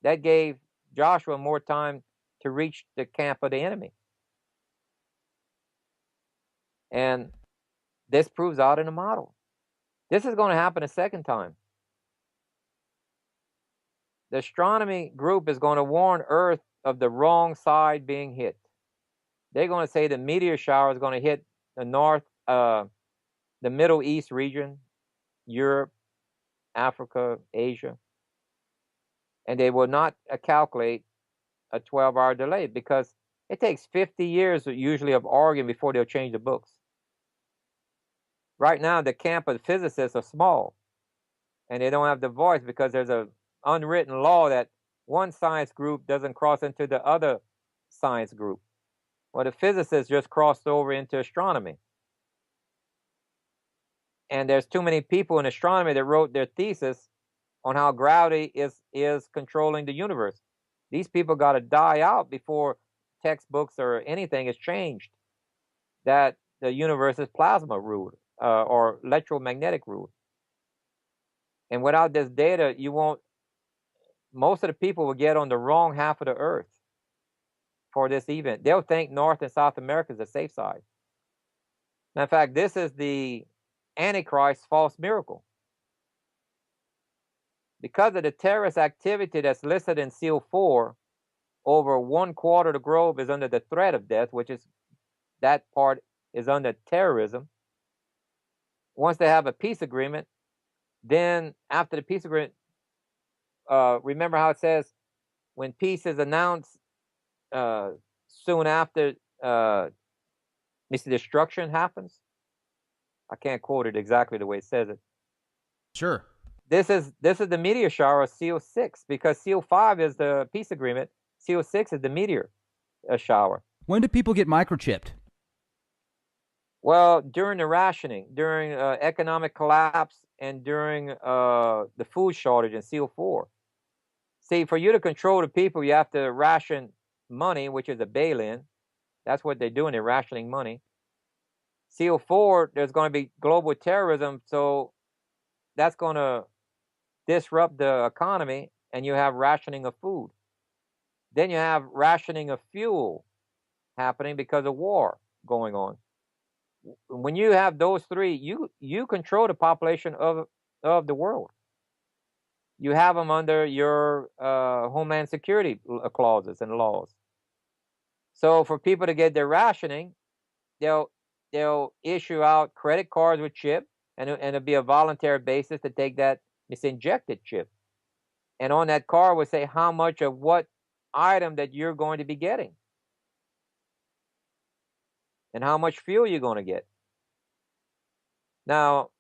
That gave Joshua more time to reach the camp of the enemy. And this proves out in the model. This is going to happen a second time. The astronomy group is going to warn Earth of the wrong side being hit. They're going to say the meteor shower is going to hit the Middle East region, Europe, Africa, Asia. And they will not calculate a 12-hour delay because it takes 50 years usually of arguing before they'll change the books. Right now, the camp of physicists are small, and they don't have the voice because there's an unwritten law that one science group doesn't cross into the other science group. Well, the physicists just crossed over into astronomy. And there's too many people in astronomy that wrote their thesis on how gravity is controlling the universe. These people got to die out before textbooks or anything is changed that the universe is plasma ruled or electromagnetic ruled. And without this data, most of the people will get on the wrong half of the earth for this event. They'll think North and South America is the safe side. Now, in fact, this is the Antichrist false miracle. Because of the terrorist activity that's listed in Seal 4, over 1/4 of the globe is under the threat of death, which is, that part is under terrorism. Once they have a peace agreement, then after the peace agreement, remember how it says when peace is announced, soon after destruction happens? I can't quote it exactly the way it says it. Sure. This is the meteor shower of Seal 6, because Seal 5 is the peace agreement. Seal 6 is the meteor shower. When do people get microchipped? Well, during the rationing, during economic collapse, and during the food shortage in Seal 4. See, for you to control the people, you have to ration money, which is a bail-in. That's what they're doing. They're rationing money. Seal 4, there's going to be global terrorism, so that's going to disrupt the economy, and you have rationing of food. Then you have rationing of fuel happening because of war going on. When you have those three, you control the population of the world. You have them under your Homeland Security clauses and laws. So for people to get their rationing, they'll issue out credit cards with chip, and it'll be a voluntary basis to take that misinjected chip. And on that card will say how much of what item that you're going to be getting, and how much fuel you're going to get. Now,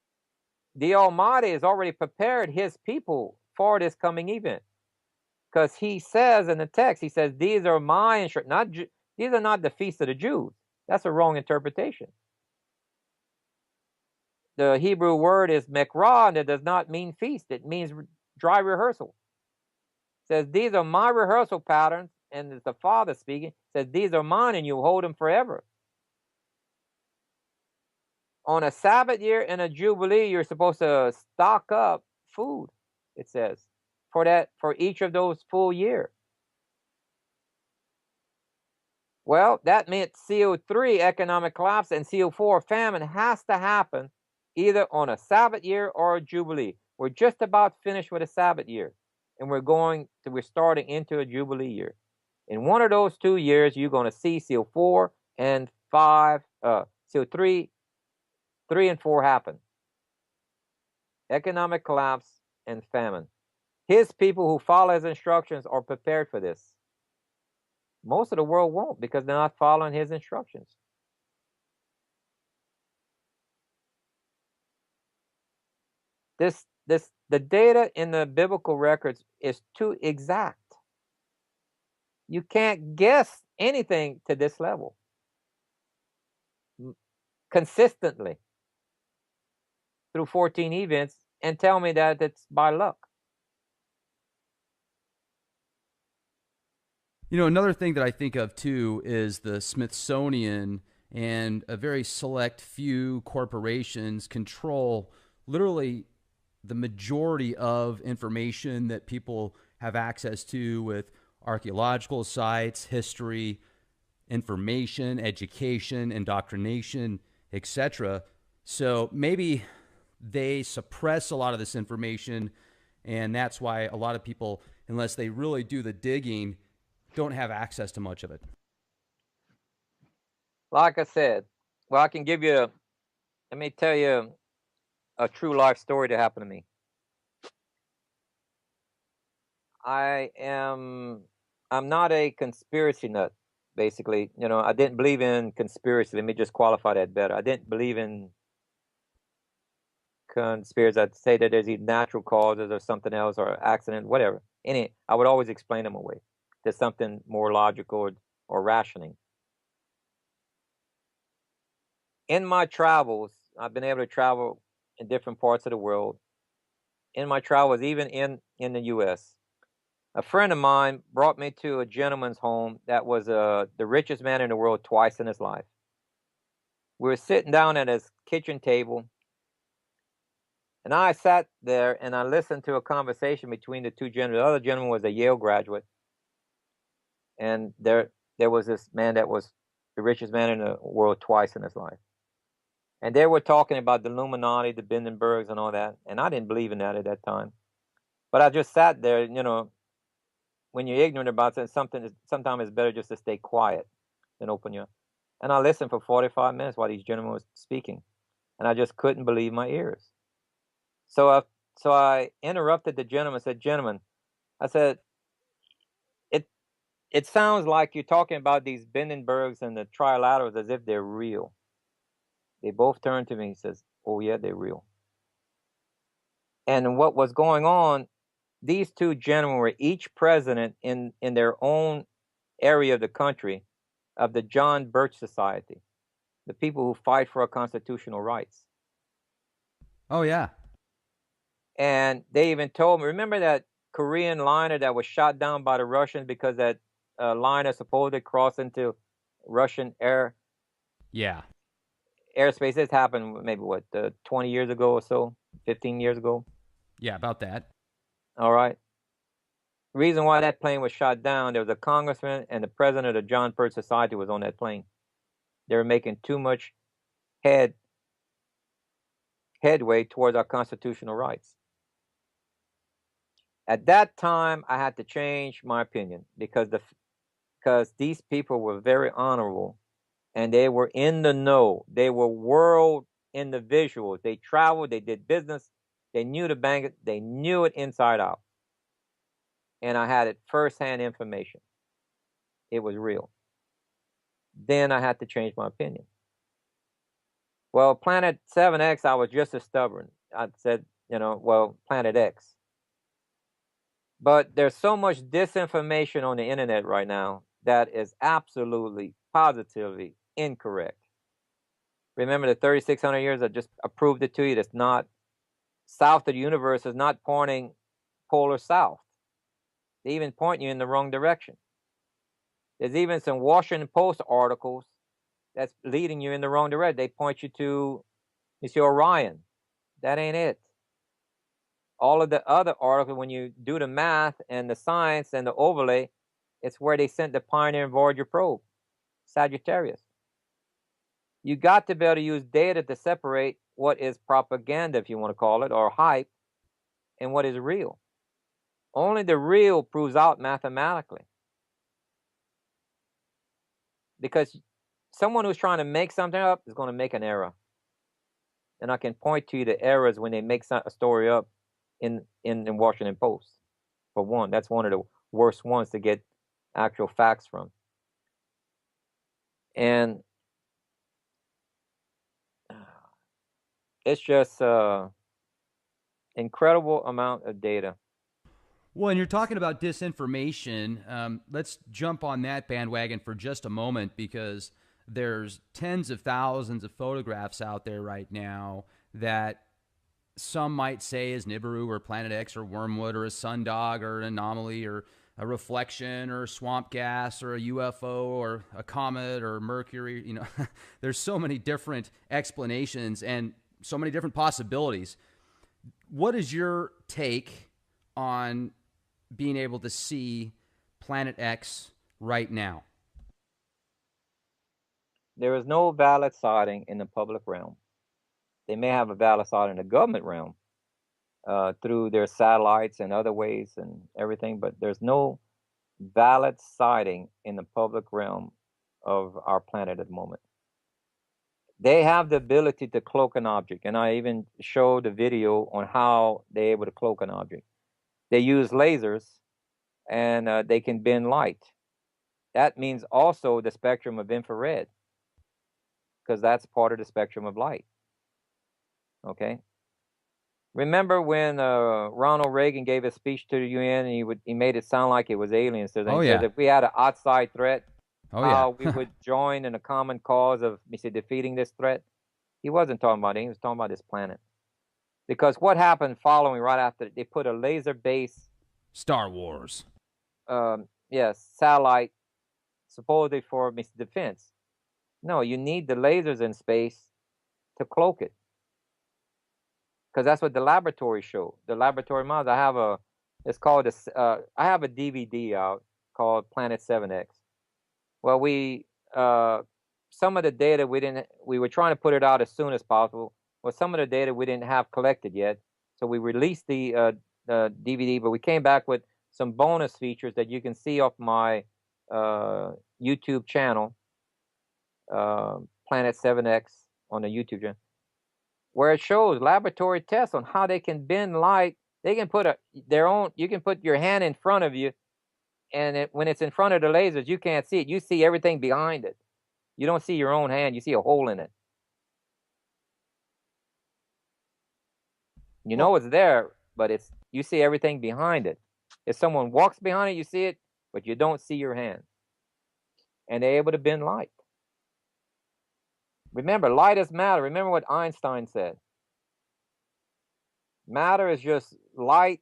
the Almighty has already prepared his people for this coming event, because he says in the text, he says, these are my instructions. These are not the feast of the Jews. That's a wrong interpretation. The Hebrew word is mekrah, and it does not mean feast. It means dry rehearsal. It says, these are my rehearsal patterns, and it's the Father speaking. It says, these are mine, and you hold them forever. On a Sabbath year and a Jubilee, you're supposed to stock up food, it says, for each of those full year. Well, that meant Seal 3, economic collapse, and Seal 4, famine, has to happen either on a Sabbath year or a Jubilee. We're just about finished with a Sabbath year, and we're starting into a Jubilee year. In one of those 2 years, you're going to see seal 4 and 5, seal 3 and 4 happen. Economic collapse and famine. His people who follow his instructions are prepared for this. Most of the world won't, because they're not following his instructions. The data in the biblical records is too exact. You can't guess anything to this level consistently through 14 events and tell me that it's by luck. You know, another thing that I think of too is the Smithsonian and a very select few corporations control literally the majority of information that people have access to with archaeological sites, history, information, education, indoctrination, etc. So maybe they suppress a lot of this information, and that's why a lot of people, unless they really do the digging, don't have access to much of it. Like I said, well, I can give you, let me tell you a true life story that happened to me. I'm not a conspiracy nut, basically. You know, I didn't believe in conspiracy. Let me just qualify that better. I didn't believe in conspiracy. I'd say that there's either natural causes or something else or accident, whatever. I would always explain them away. There's something more logical or rationing. In my travels, I've been able to travel in different parts of the world. In my travels, even in the U.S., a friend of mine brought me to a gentleman's home that was the richest man in the world twice in his life. We were sitting down at his kitchen table, and I sat there and I listened to a conversation between the two gentlemen. The other gentleman was a Yale graduate, and there was this man that was the richest man in the world twice in his life. And they were talking about the Illuminati, the Hindenburgs, and all that. And I didn't believe in that at that time. But I just sat there, you know, when you're ignorant about something, sometimes it's better just to stay quiet than open your. And I listened for 45 minutes while these gentlemen were speaking. And I just couldn't believe my ears. So I interrupted the gentleman and said, "Gentlemen," I said, it sounds like you're talking about these Hindenburgs and the trilaterals as if they're real. They both turned to me and says, "Oh yeah, they're real." And what was going on, these two gentlemen were each president in their own area of the country of the John Birch Society, the people who fight for our constitutional rights. Oh, yeah. And they even told me, remember that Korean liner that was shot down by the Russians because that liner supposedly crossed into Russian airspace? This happened maybe, 20 years ago or so, 15 years ago? Yeah, about that. All right. The reason why that plane was shot down, there was a congressman and the president of the John Birch Society was on that plane. They were making too much headway towards our constitutional rights. At that time, I had to change my opinion because these people were very honorable and they were in the know. They were world individuals. They traveled, they did business, they knew the bank, they knew it inside out. And I had it firsthand information. It was real. Then I had to change my opinion. Well, Planet 7X, I was just as stubborn. I said, Planet X. But there's so much disinformation on the internet right now that is absolutely, positively incorrect. Remember the 3,600 years, I just proved it to you. That's not south of the universe is not pointing polar south. They even point you in the wrong direction. There's even some Washington Post articles that's leading you in the wrong direction. They point you to Monsieur Orion. That ain't it. All of the other articles, when you do the math and the science and the overlay, it's where they sent the Pioneer and Voyager probe, Sagittarius. You got to be able to use data to separate what is propaganda, if you want to call it, or hype, and what is real. Only the real proves out mathematically. Because someone who's trying to make something up is going to make an error. And I can point to you the errors when they make a story up in Washington Post. For one, that's one of the worst ones to get actual facts from. And it's just incredible amount of data. Well, and you're talking about disinformation. Let's jump on that bandwagon for just a moment, because there's tens of thousands of photographs out there right now that some might say is NIBIRU or Planet X or Wormwood or a sundog or an anomaly or a reflection or swamp gas or a UFO or a comet or Mercury. You know, there's so many different explanations and so many different possibilities. What is your take on being able to see Planet X right now? There is no valid sighting in the public realm. They may have a valid sighting in the government realm through their satellites and other ways and everything, but there's no valid sighting in the public realm of our planet at the moment. They have the ability to cloak an object, and I even showed the video on how they're able to cloak an object. They use lasers, and they can bend light. That means also the spectrum of infrared, because that's part of the spectrum of light. Okay. Remember when Ronald Reagan gave a speech to the UN, and he made it sound like it was aliens. So Oh, he yeah. said if we had an outside threat, Oh, how yeah. we would join in a common cause of defeating this threat. He wasn't talking about it. He was talking about this planet. Because what happened following right after, they put a laser-based Star Wars. Satellite, supposedly for defense. No, you need the lasers in space to cloak it. Because that's what the laboratory show. The laboratory models. It's called I have a DVD out called Planet 7X. Well, some of the data we were trying to put it out as soon as possible. Well, some of the data we didn't have collected yet. So we released the DVD, but we came back with some bonus features that you can see off my YouTube channel, Planet 7X on the YouTube channel, where it shows laboratory tests on how they can bend light. They can put you can put your hand in front of you, and when it's in front of the lasers, you can't see it. You see everything behind it. You don't see your own hand. You see a hole in it. You know it's there, but you see everything behind it. If someone walks behind it, you see it, but you don't see your hand. And they're able to bend light. Remember, light is matter. Remember what Einstein said. Matter is just light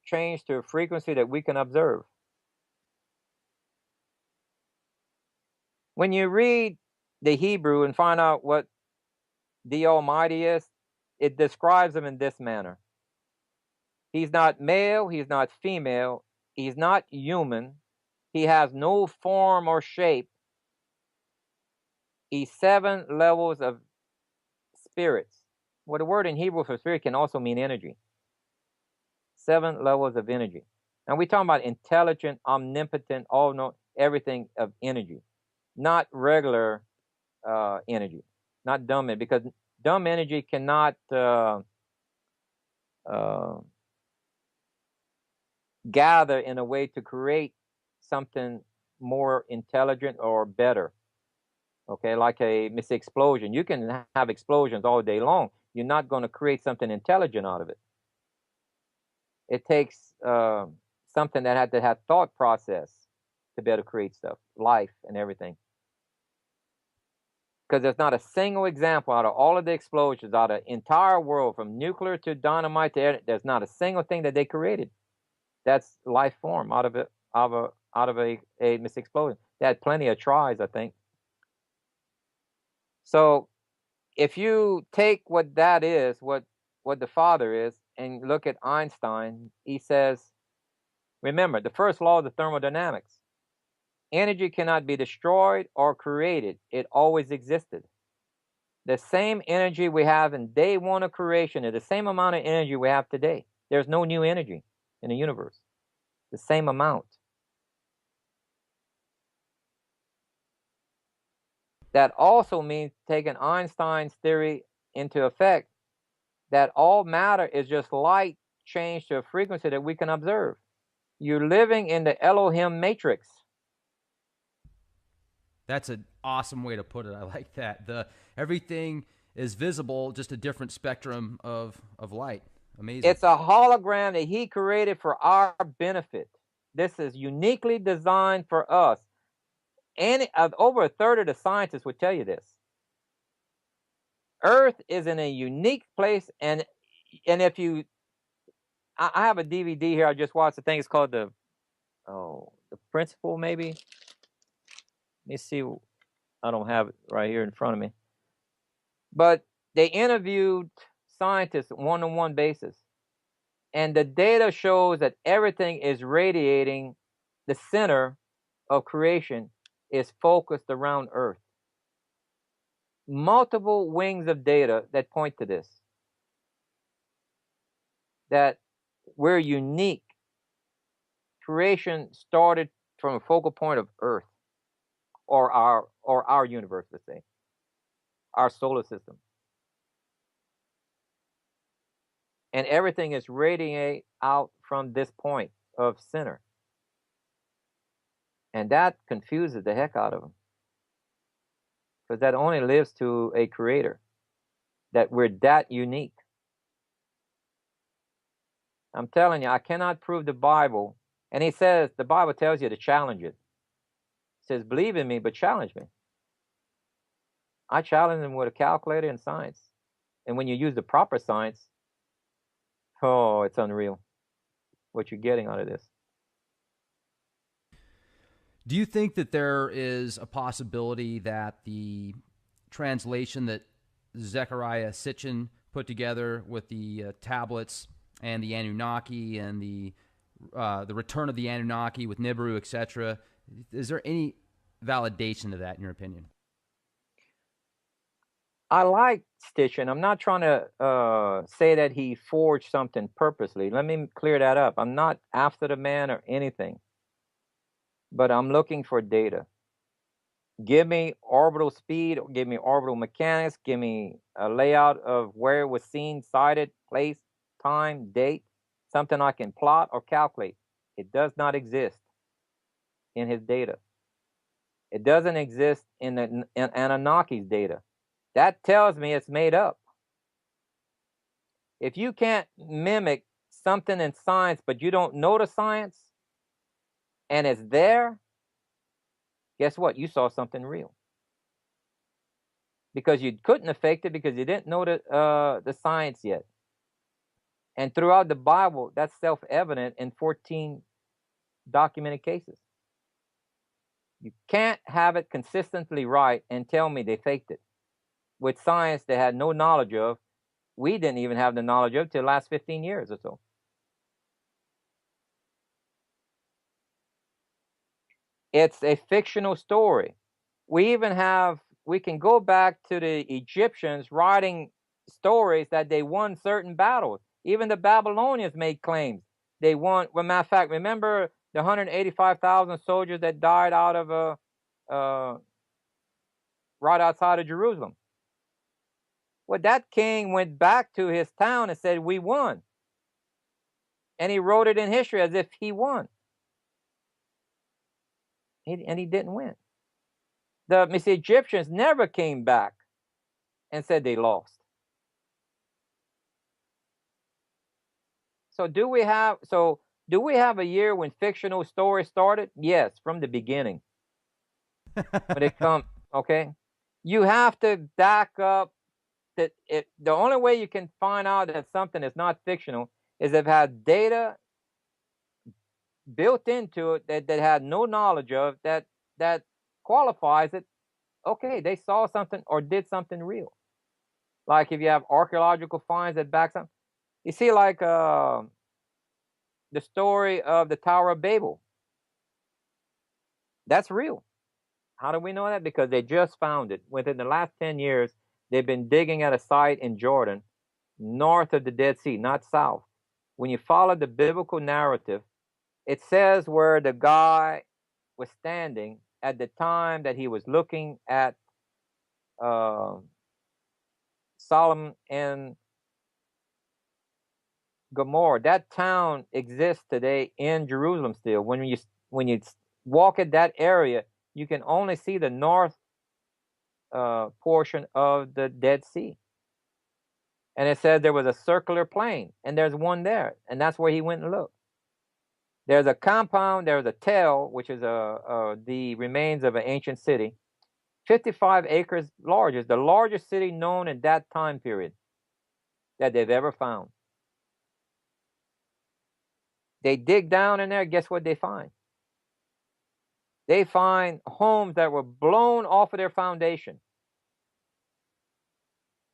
changed to a frequency that we can observe. When you read the Hebrew and find out what the Almighty is, it describes him in this manner. He's not male, he's not female, he's not human, he has no form or shape. He's 7 levels of spirits. Well, the word in Hebrew for spirit can also mean energy. 7 levels of energy. And we're talking about intelligent, omnipotent, all-know, everything of energy. Not regular energy. Not dumb energy. Because dumb energy cannot gather in a way to create something more intelligent or better. Okay, like a explosion. You can have explosions all day long. You're not going to create something intelligent out of it. It takes something that had to have thought process to be able to create stuff, life and everything. Because there's not a single example out of all of the explosions out of the entire world, from nuclear to dynamite to air, there's not a single thing that they created that's life form out of a explosion. They had plenty of tries, I think. So if you take what that is, what the Father is, and look at Einstein, he says, remember, the first law of the thermodynamics, energy cannot be destroyed or created. It always existed. The same energy we have in day one of creation is the same amount of energy we have today. There's no new energy in the universe. The same amount. That also means, taking Einstein's theory into effect, that all matter is just light changed to a frequency that we can observe. You're living in the Elohim matrix. That's an awesome way to put it. I like that. Everything is visible, just a different spectrum of light. Amazing. It's a hologram that he created for our benefit. This is uniquely designed for us. And over a third of the scientists would tell you this. Earth is in a unique place, and if you, I have a DVD here. I just watched. The thing is called the Principle, maybe. Let me see. I don't have it right here in front of me. But they interviewed scientists on a one-on-one basis, and the data shows that everything is radiating. The center of creation is focused around Earth. Multiple wings of data that point to this. That we're unique. Creation started from a focal point of Earth, or our universe, let's say, our solar system. And everything is radiating out from this point of center. And that confuses the heck out of them. Because that only lives to a creator. That we're that unique. I'm telling you, I cannot prove the Bible. And he says, the Bible tells you to challenge it. It says, believe in me, but challenge me. I challenge them with a calculator and science. And when you use the proper science, oh, it's unreal what you're getting out of this. Do you think that there is a possibility that the translation that Zecharia Sitchin put together with the tablets and the Anunnaki and the return of the Anunnaki with NIBIRU, etc., is there any validation to that in your opinion? I like Sitchin. I'm not trying to say that he forged something purposely. Let me clear that up. I'm not after the man or anything. But I'm looking for data. Give me orbital speed, give me orbital mechanics, give me a layout of where it was seen, sighted, place, time, date, something I can plot or calculate. It does not exist in his data. It doesn't exist in Anunnaki's data. That tells me it's made up. If you can't mimic something in science, but you don't know the science, and it's there, guess what? You saw something real. Because you couldn't have faked it because you didn't know the science yet. And throughout the Bible, that's self-evident in 14 documented cases. You can't have it consistently right and tell me they faked it. With science they had no knowledge of, we didn't even have the knowledge of till the last 15 years or so. It's a fictional story. We can go back to the Egyptians writing stories that they won certain battles. Even the Babylonians made claims. They won, well, matter of fact, remember the 185,000 soldiers that died out of right outside of Jerusalem? Well, that king went back to his town and said, we won. And he wrote it in history as if he won. And he didn't win. The Egyptians never came back and said they lost. So do we have a year when fictional stories started? Yes, from the beginning. But it comes, okay? You have to back up that the only way you can find out that something is not fictional is if it has data built into it that had no knowledge of, that qualifies it. Okay, they saw something or did something real. Like if you have archaeological finds that back something. You see, like the story of the Tower of Babel. That's real. How do we know that? Because they just found it. Within the last 10 years, They've been digging at a site in Jordan, north of the Dead Sea, not south. When you follow the biblical narrative, it says where the guy was standing at the time that he was looking at Sodom and Gomorrah. That town exists today in Jerusalem still. When you walk at that area, you can only see the north portion of the Dead Sea. And it says there was a circular plain, and there's one there, and that's where he went and looked. There's a compound, there's a tell, which is the remains of an ancient city, 55 acres large. It's the largest city known in that time period that they've ever found. They dig down in there, guess what they find? They find homes that were blown off of their foundation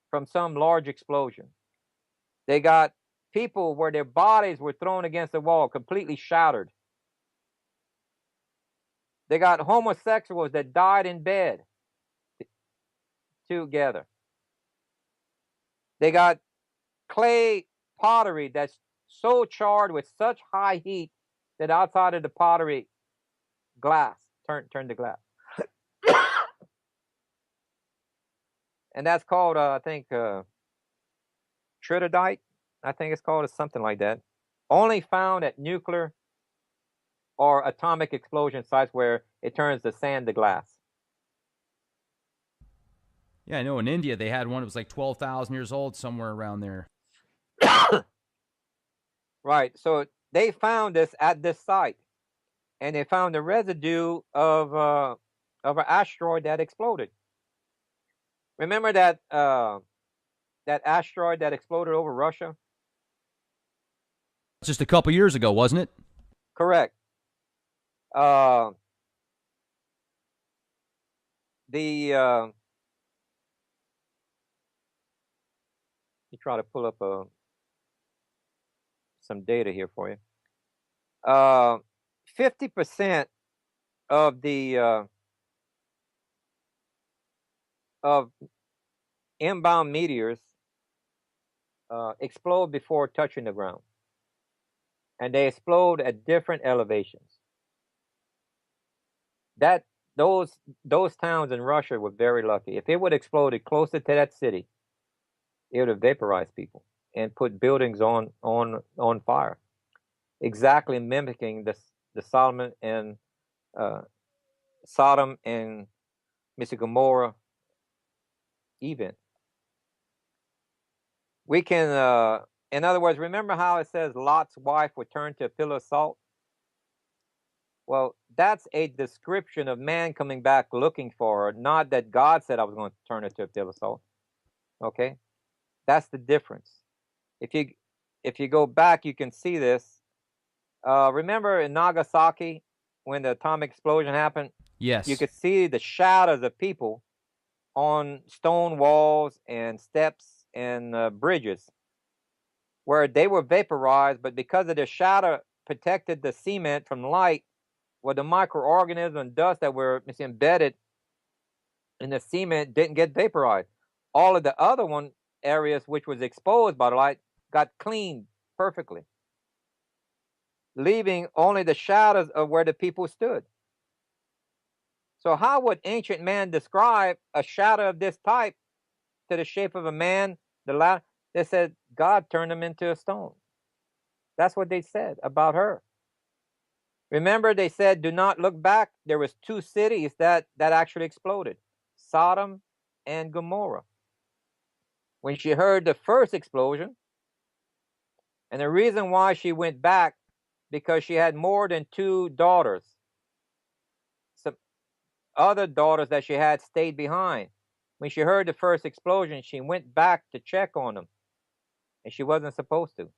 from some large explosion. They got people where their bodies were thrown against the wall, completely shattered. They got homosexuals that died in bed together. They got clay pottery that's so charred with such high heat that outside of the pottery, glass turned to glass. And that's called, I think, tritodite. I think it's called, or something like that. Only found at nuclear or atomic explosion sites where it turns the sand to glass. Yeah, I know in India they had one that was like 12,000 years old, somewhere around there. Right. So they found this at this site, and they found the residue of an asteroid that exploded. Remember that that asteroid that exploded over Russia? Just a couple years ago, wasn't it? Correct. Let me try to pull up some data here for you. 50% of the of inbound meteors explode before touching the ground, and they explode at different elevations. Those towns in Russia were very lucky. If it would have exploded closer to that city, it would have vaporized people and put buildings on fire, exactly mimicking the Sodom and Gomorrah event. We can, in other words, remember how it says Lot's wife would turn to a pillar of salt? Well, that's a description of man coming back looking for her, not that God said I was going to turn her to a pillar of salt. Okay? That's the difference. If you go back, you can see this. Remember in Nagasaki when the atomic explosion happened? Yes. You could see the shadows of people on stone walls and steps and bridges where they were vaporized, but because of the shadow protected the cement from light, where the microorganisms and dust that were embedded in the cement didn't get vaporized. All of the other areas which was exposed by the light got cleaned perfectly, leaving only the shadows of where the people stood. So how would ancient man describe a shadow of this type to the shape of a man? They said God turned him into a stone. That's what they said about her. Remember, they said, do not look back. There was 2 cities that actually exploded, Sodom and Gomorrah. When she heard the first explosion, and the reason why she went back, because she had more than 2 daughters. Some other daughters that she had stayed behind. When she heard the first explosion, she went back to check on them, and she wasn't supposed to.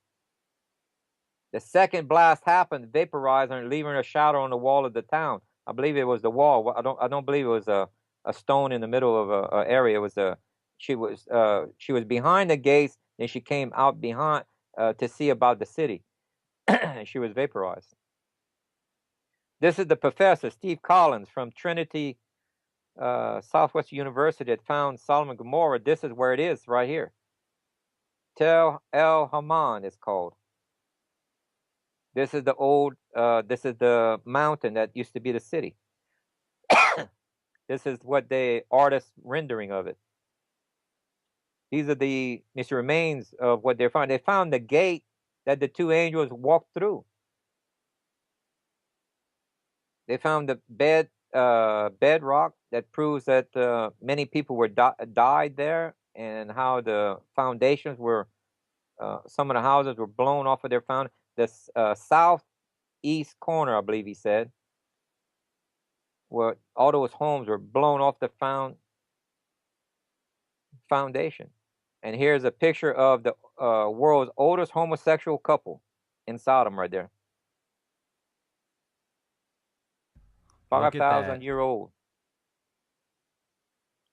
The second blast happened, vaporized her, leaving a shadow on the wall of the town. I believe it was the wall. I don't believe it was a stone in the middle of a area. It was she was behind the gates, and she came out behind to see about the city. She was vaporized. This is the professor, Steve Collins, from Trinity Southwestern University that found Sodom and Gomorrah. This is where it is right here. Tel El Haman is called. This is this is the mountain that used to be the city. This is what the artist rendering of it. These are the remains of what they found. They found the gate that the two angels walked through. They found the bedrock that proves that many people were died there, and how the foundations were. Some of the houses were blown off of their foundation. The southeast corner, I believe he said, where all those homes were blown off the foundation. And here's a picture of the world's oldest homosexual couple in Sodom right there. Look at that. 5,000-year-old.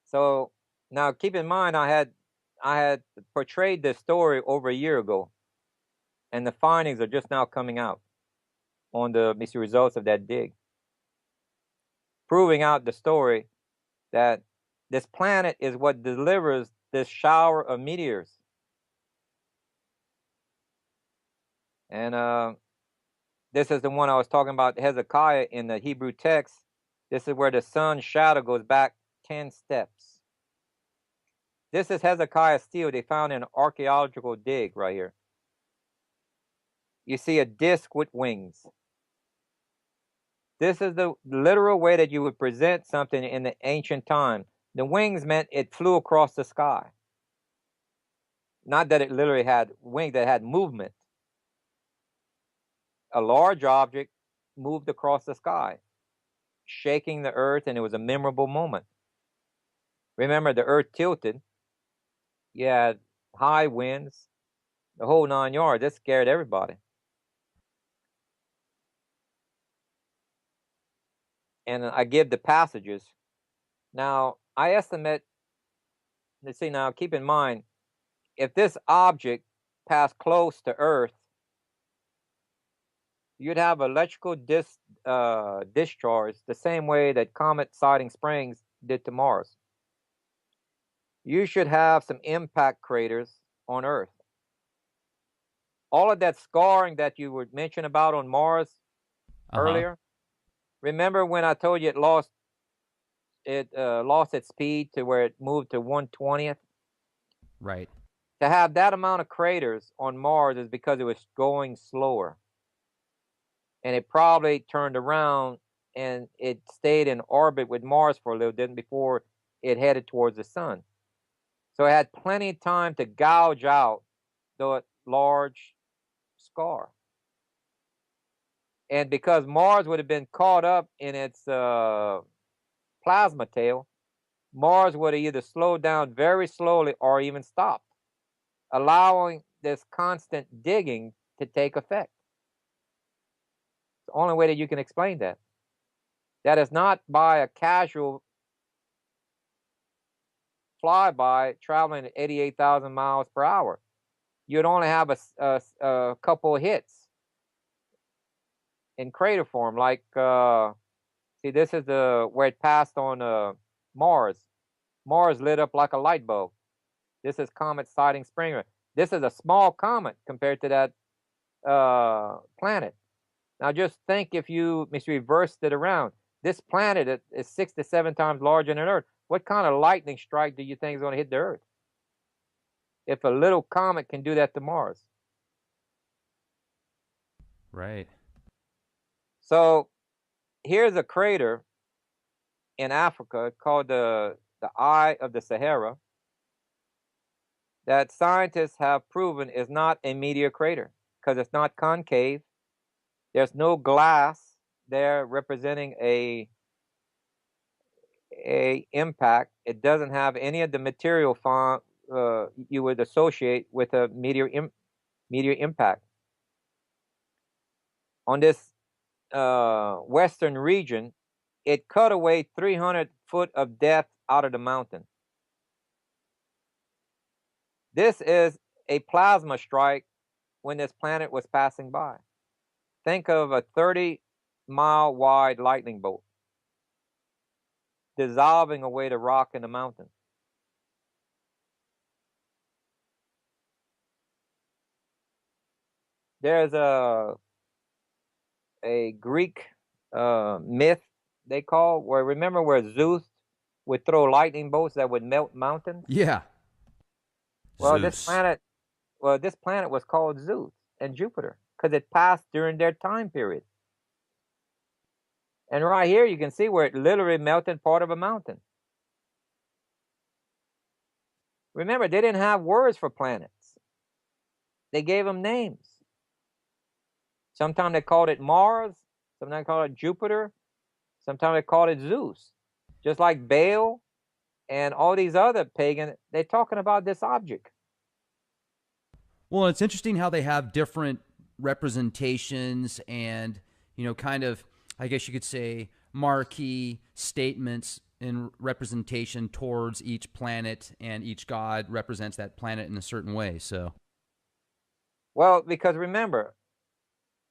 So now keep in mind, I had portrayed this story over a year ago, and the findings are just now coming out on the results of that dig, proving out the story that this planet is what delivers this shower of meteors. And this is the one I was talking about, Hezekiah, in the Hebrew text. This is where the sun's shadow goes back 10 steps. This is Hezekiah's stele they found in an archaeological dig right here. You see a disc with wings. This is the literal way that you would present something in the ancient time. The wings meant it flew across the sky. Not that it literally had wings, that had movement. A large object moved across the sky, shaking the earth, and it was a memorable moment. Remember, the earth tilted. You had high winds, the whole 9 yards. That scared everybody. And I give the passages. Now, I estimate, let's see now, keep in mind, if this object passed close to Earth, you'd have electrical discharge the same way that Comet Siding Springs did to Mars. You should have some impact craters on Earth. All of that scarring that you were mentioning about on Mars earlier, remember when I told you it lost its speed to where it moved to 1/20th? Right. To have that amount of craters on Mars is because it was going slower. And it probably turned around and it stayed in orbit with Mars for a little bit before it headed towards the sun. So it had plenty of time to gouge out the large scar. And because Mars would have been caught up in its plasma tail, Mars would have either slowed down very slowly or even stopped, allowing this constant digging to take effect. It's the only way that you can explain that. That is not by a casual flyby traveling at 88,000 miles per hour. You'd only have a couple of hits in crater form. Like, see, this is where it passed on Mars. Mars lit up like a light bulb. This is Comet Siding Spring. This is a small comet compared to that planet. Now just think if you reversed it around. This planet is 6 to 7 times larger than Earth. What kind of lightning strike do you think is going to hit the Earth? If a little comet can do that to Mars. Right. So here's a crater in Africa called the Eye of the Sahara that scientists have proven is not a meteor crater because it's not concave. There's no glass there representing a impact. It doesn't have any of the material you would associate with a meteor impact. On this western region, it cut away 300 foot of depth out of the mountain. This is a plasma strike when this planet was passing by. Think of a 30-mile wide lightning bolt. dissolving away the rock in the mountain. There's a Greek myth they call where, remember where Zeus would throw lightning bolts that would melt mountains? Yeah. Well, Zeus. this planet was called Zeus and Jupiter because it passed during their time period. And right here you can see where it literally melted part of a mountain. Remember, they didn't have words for planets. They gave them names. Sometimes they called it Mars, sometimes they called it Jupiter, sometimes they called it Zeus. Just like Baal and all these other pagan, they're talking about this object. Well, it's interesting how they have different representations and, kind of, I guess you could say, marquee statements in representation towards each planet, and each god represents that planet in a certain way. So, well, because remember,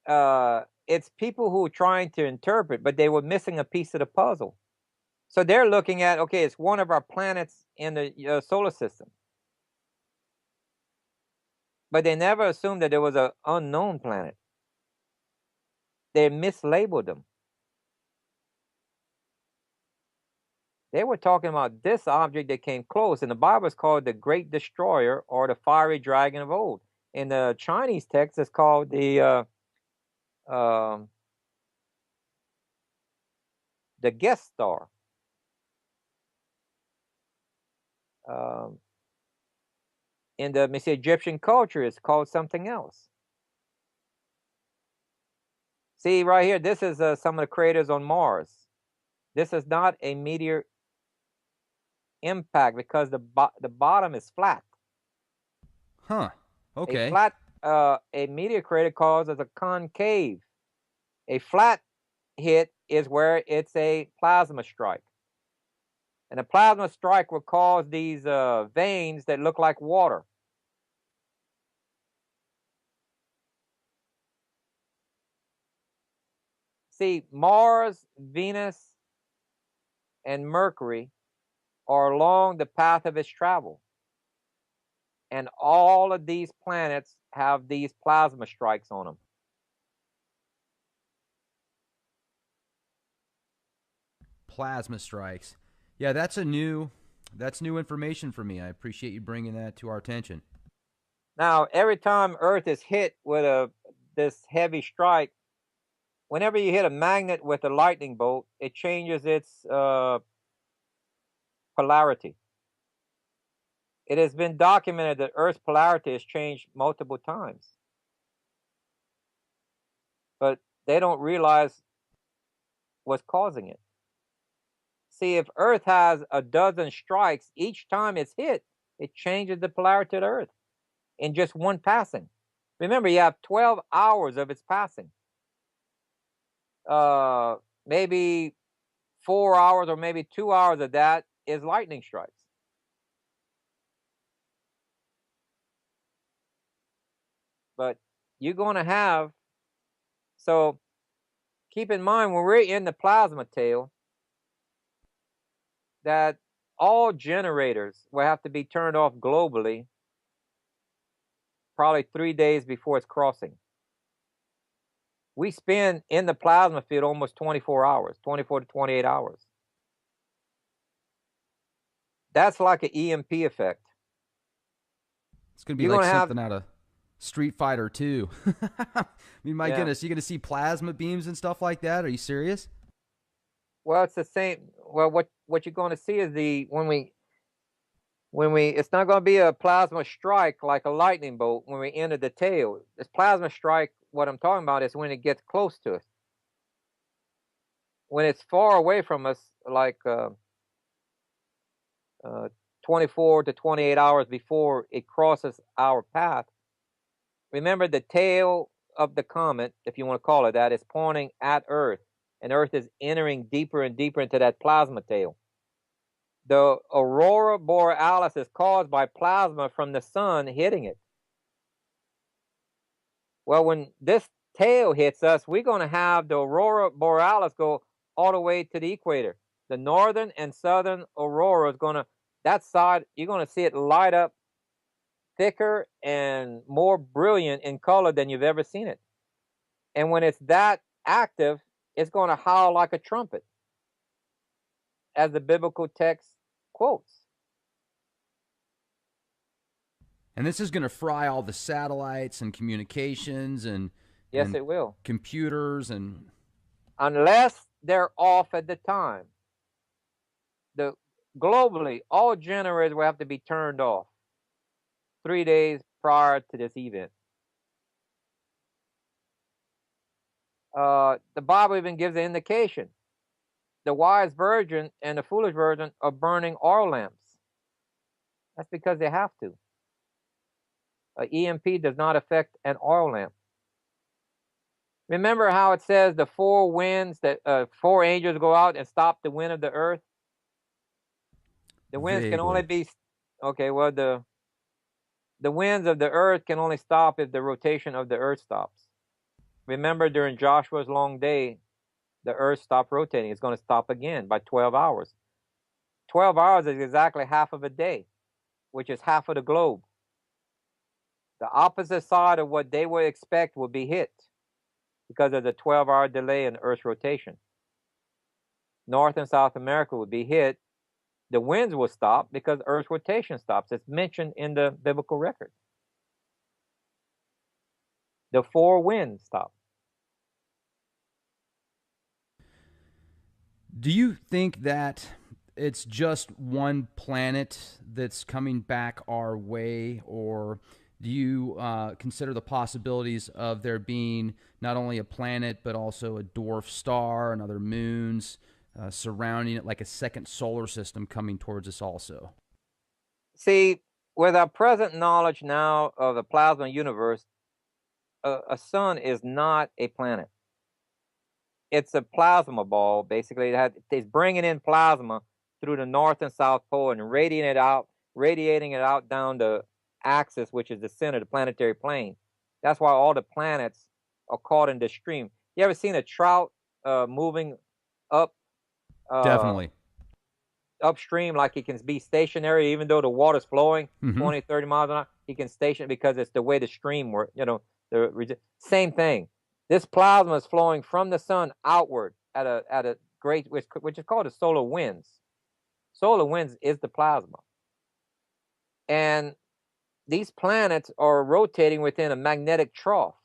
it's people who are trying to interpret, but they were missing a piece of the puzzle. So they're looking at, okay, it's one of our planets in the solar system. But they never assumed that there was an unknown planet. They mislabeled them. They were talking about this object that came close, and the Bible is called the Great Destroyer or the Fiery Dragon of old. In the Chinese text, it's called the guest star. In the Egyptian culture, it's called something else. See right here, this is some of the craters on Mars. This is not a meteor impact because the bottom is flat. Huh. Okay. A meteor crater causes a concave. A flat hit is where it's a plasma strike. And a plasma strike will cause these veins that look like water. See, Mars, Venus, and Mercury are along the path of its travel. And all of these planets have these plasma strikes on them. Plasma strikes. Yeah, that's new information for me. I appreciate you bringing that to our attention. Now, every time Earth is hit with this heavy strike, whenever you hit a magnet with a lightning bolt, it changes its polarity. It has been documented that Earth's polarity has changed multiple times. But they don't realize what's causing it. See, if Earth has a dozen strikes, each time it's hit, it changes the polarity of the Earth in just one passing. Remember, you have 12 hours of its passing. Maybe 4 hours or maybe 2 hours of that is lightning strikes. But you're going to have, so keep in mind when we're in the plasma tail, that all generators will have to be turned off globally probably 3 days before it's crossing. We spend in the plasma field almost 24 hours, 24 to 28 hours. That's like an EMP effect. It's going to be like something out of Street Fighter 2. I mean, my goodness, you're going to see plasma beams and stuff like that? Are you serious? Well, it's the same. Well, what you're going to see is when we it's not going to be a plasma strike like a lightning bolt when we enter the tail. This plasma strike, what I'm talking about is when it gets close to us. When it's far away from us, like 24 to 28 hours before it crosses our path, remember the tail of the comet, if you want to call it that, is pointing at Earth, and Earth is entering deeper and deeper into that plasma tail. The aurora borealis is caused by plasma from the sun hitting it. Well, when this tail hits us, we're going to have the aurora borealis go all the way to the equator. The northern and southern aurora is going to, that side, you're going to see it light up thicker and more brilliant in color than you've ever seen it. And when it's that active, it's going to howl like a trumpet, as the biblical text quotes. And this is going to fry all the satellites and communications and yes, it will. Computers and unless they're off at the time. Globally, all generators will have to be turned off 3 days prior to this event. The Bible even gives an indication. The wise virgin and the foolish virgin are burning oil lamps. That's because they have to. EMP does not affect an oil lamp. Remember how it says the four winds, that 4 angels go out and stop the wind of the earth? The winds can only be, okay, well, the winds of the earth can only stop if the rotation of the earth stops. Remember, during Joshua's long day, the earth stopped rotating. It's going to stop again by 12 hours. 12 hours is exactly half of a day, which is half of the globe. The opposite side of what they would expect will be hit because of the 12-hour delay in Earth's rotation. North and South America would be hit. The winds will stop because Earth's rotation stops. It's mentioned in the biblical record. The 4 winds stop. Do you think that it's just one planet that's coming back our way, or do you consider the possibilities of there being not only a planet but also a dwarf star and other moons surrounding it, like a second solar system coming towards us also? See, with our present knowledge now of the plasma universe, a sun is not a planet. It's a plasma ball, basically. It's bringing in plasma through the North and South Pole and radiating it out down the axis, which is the center, the planetary plane. That's why all the planets are caught in this stream. You ever seen a trout moving up? Definitely. Upstream, like he can be stationary, even though the water's flowing 20, 30 miles an hour. He can station because it's the way the stream works. The same thing. This plasma is flowing from the sun outward at a great, which is called the solar winds. Solar winds is the plasma. And these planets are rotating within a magnetic trough.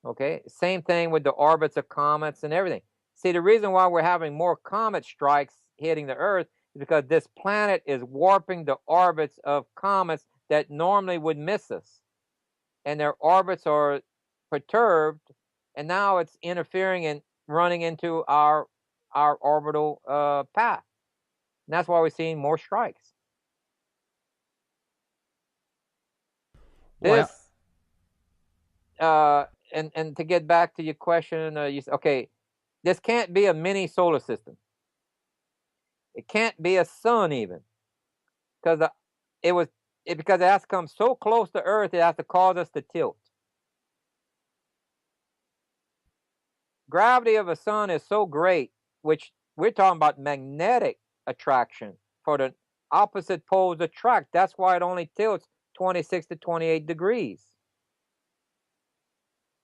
Okay? Same thing with the orbits of comets and everything. See, the reason why we're having more comet strikes hitting the Earth is because this planet is warping the orbits of comets that normally would miss us. And their orbits are perturbed, and now it's interfering and running into our orbital path. And that's why we're seeing more strikes. This, and to get back to your question, okay, this can't be a mini solar system. It can't be a sun even, because because it has to come so close to Earth, it has to cause us to tilt. Gravity of a sun is so great, which we're talking about magnetic attraction for the opposite poles attract. That's why it only tilts 26 to 28 degrees.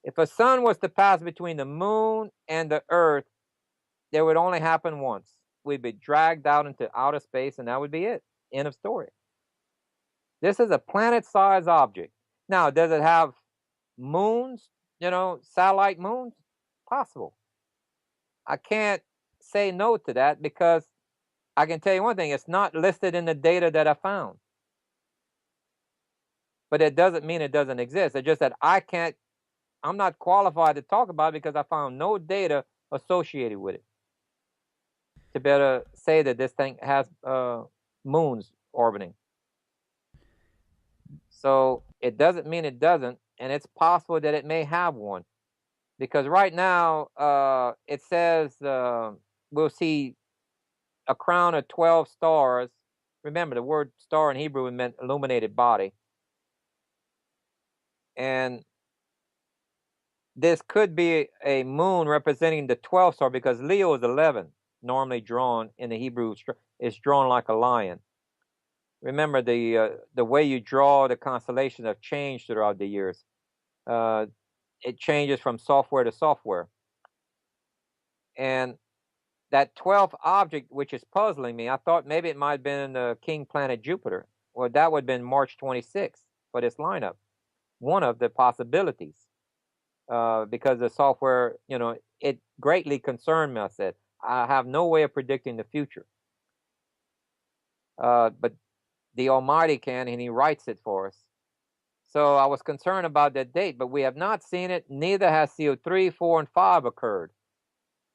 If a sun was to pass between the moon and the Earth, it would only happen once. We'd be dragged out into outer space, and that would be it. End of story. This is a planet-sized object. Now, does it have moons, satellite moons? Possible. I can't say no to that because I can tell you one thing, it's not listed in the data that I found. But it doesn't mean it doesn't exist. It's just that I'm not qualified to talk about it because I found no data associated with it to better say that this thing has moons orbiting. So it doesn't mean it doesn't, and it's possible that it may have one. Because right now, it says we'll see a crown of 12 stars. Remember, the word star in Hebrew meant illuminated body. And this could be a moon representing the 12th star because Leo is 11. normally drawn in the Hebrew is drawn like a lion. Remember, the way you draw the constellations have changed throughout the years. It changes from software to software. And that 12th object, which is puzzling me, I thought maybe it might have been the king planet Jupiter. Well, that would have been March 26th for this lineup. One of the possibilities. Because the software, it greatly concerned me. I said, I have no way of predicting the future. But the Almighty can, and He writes it for us. So I was concerned about that date, but we have not seen it. Neither has CO3, 4, and 5 occurred.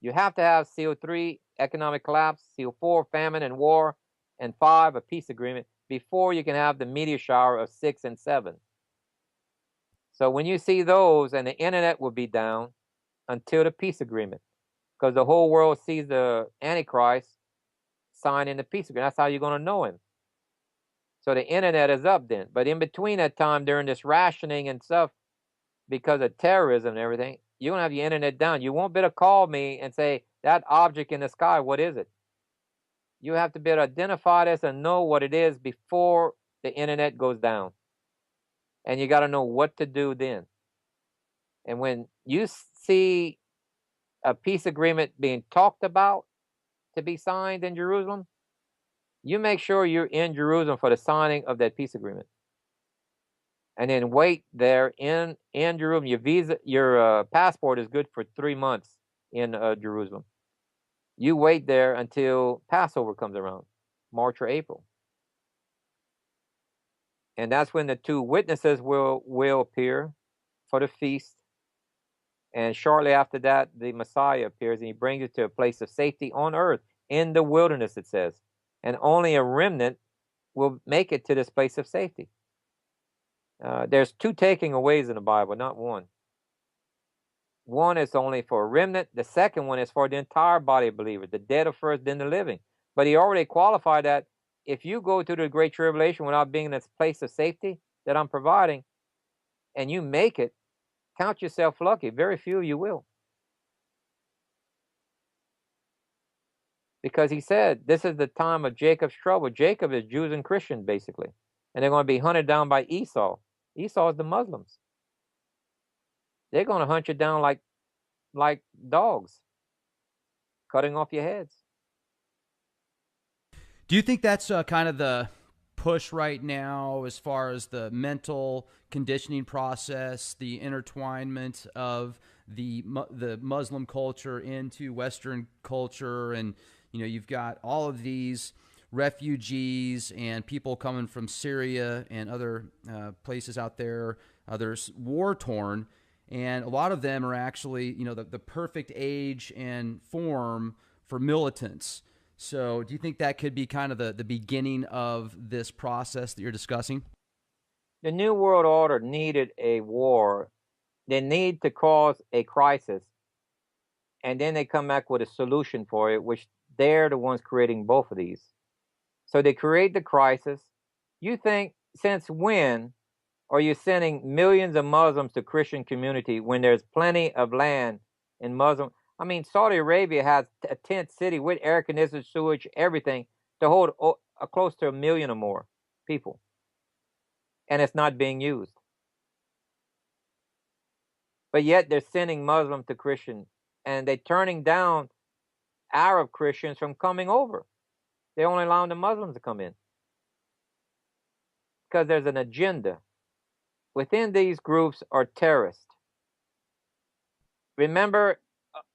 You have to have CO3, economic collapse, CO4, famine and war, and 5, a peace agreement, before you can have the meteor shower of 6 and 7. So when you see those, and the internet will be down until the peace agreement, because the whole world sees the Antichrist signing the peace agreement. That's how you're going to know him. So the internet is up then. But in between that time, during this rationing and stuff, because of terrorism and everything, you're going to have your internet down. You won't be able to call me and say, that object in the sky, what is it? You have to be able to identify this and know what it is before the internet goes down. And you got to know what to do then. And when you see a peace agreement being talked about to be signed in Jerusalem, you make sure you're in Jerusalem for the signing of that peace agreement. And then wait there in Jerusalem. Your passport is good for 3 months in Jerusalem. You wait there until Passover comes around, March or April. And that's when the 2 witnesses will appear for the feast. And shortly after that, the Messiah appears, and He brings you to a place of safety on earth, in the wilderness, it says. And only a remnant will make it to this place of safety. There's 2 taking aways in the Bible, not 1. One is only for a remnant. The second one is for the entire body of believers, the dead are first, then the living. But He already qualified that if you go through the Great Tribulation without being in this place of safety that I'm providing, and you make it, count yourself lucky. Very few you will. Because He said, this is the time of Jacob's trouble. Jacob is Jews and Christians, basically. And they're going to be hunted down by Esau. Esau is the Muslims. They're going to hunt you down like dogs, cutting off your heads. Do you think that's kind of the push right now as far as the mental conditioning process, the intertwinement of the Muslim culture into Western culture? And, you've got all of these refugees and people coming from Syria and other places out there, others war-torn. And a lot of them are actually, the perfect age and form for militants. So do you think that could be kind of the beginning of this process that you're discussing? The New World Order needed a war. They need to cause a crisis. And then they come back with a solution for it, which they're the ones creating both of these. So they create the crisis. You think, since when are you sending millions of Muslims to Christian community when there's plenty of land in Muslim? I mean, Saudi Arabia has a tent city with air conditioning, sewage, everything to hold close to 1 million or more people. And it's not being used. But yet they're sending Muslims to Christian, and they're turning down Arab Christians from coming over. They're only allowing the Muslims to come in. Because there's an agenda. Within these groups are terrorists. Remember,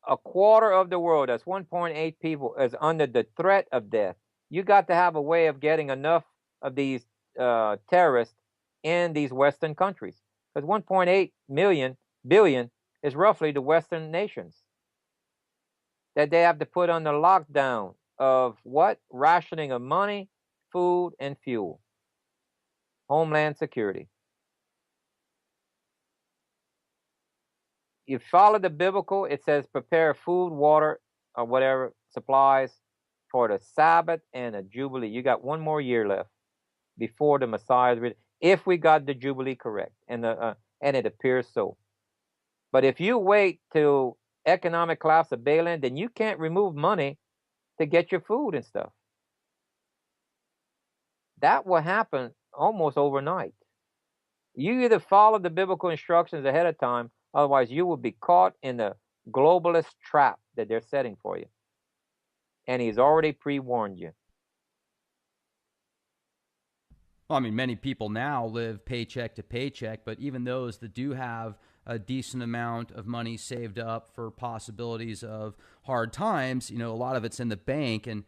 a quarter of the world, that's 1.8 people, is under the threat of death. You got to have a way of getting enough of these terrorists in these Western countries. Because 1.8 billion is roughly the Western nations. That they have to put under lockdown of what? Rationing of money, food, and fuel. Homeland security. You follow the biblical, it says prepare food, water, or whatever, supplies for the Sabbath and a Jubilee. You got 1 more year left before the Messiah is ready, if we got the Jubilee correct, and it appears so. But if you wait till economic collapse of Balaam, then you can't remove money to get your food and stuff. That will happen almost overnight. You either follow the biblical instructions ahead of time, otherwise you will be caught in the globalist trap that they're setting for you. And he's already pre-warned you. Well, I mean, many people now live paycheck to paycheck, but even those that do have a decent amount of money saved up for possibilities of hard times, a lot of it's in the bank. And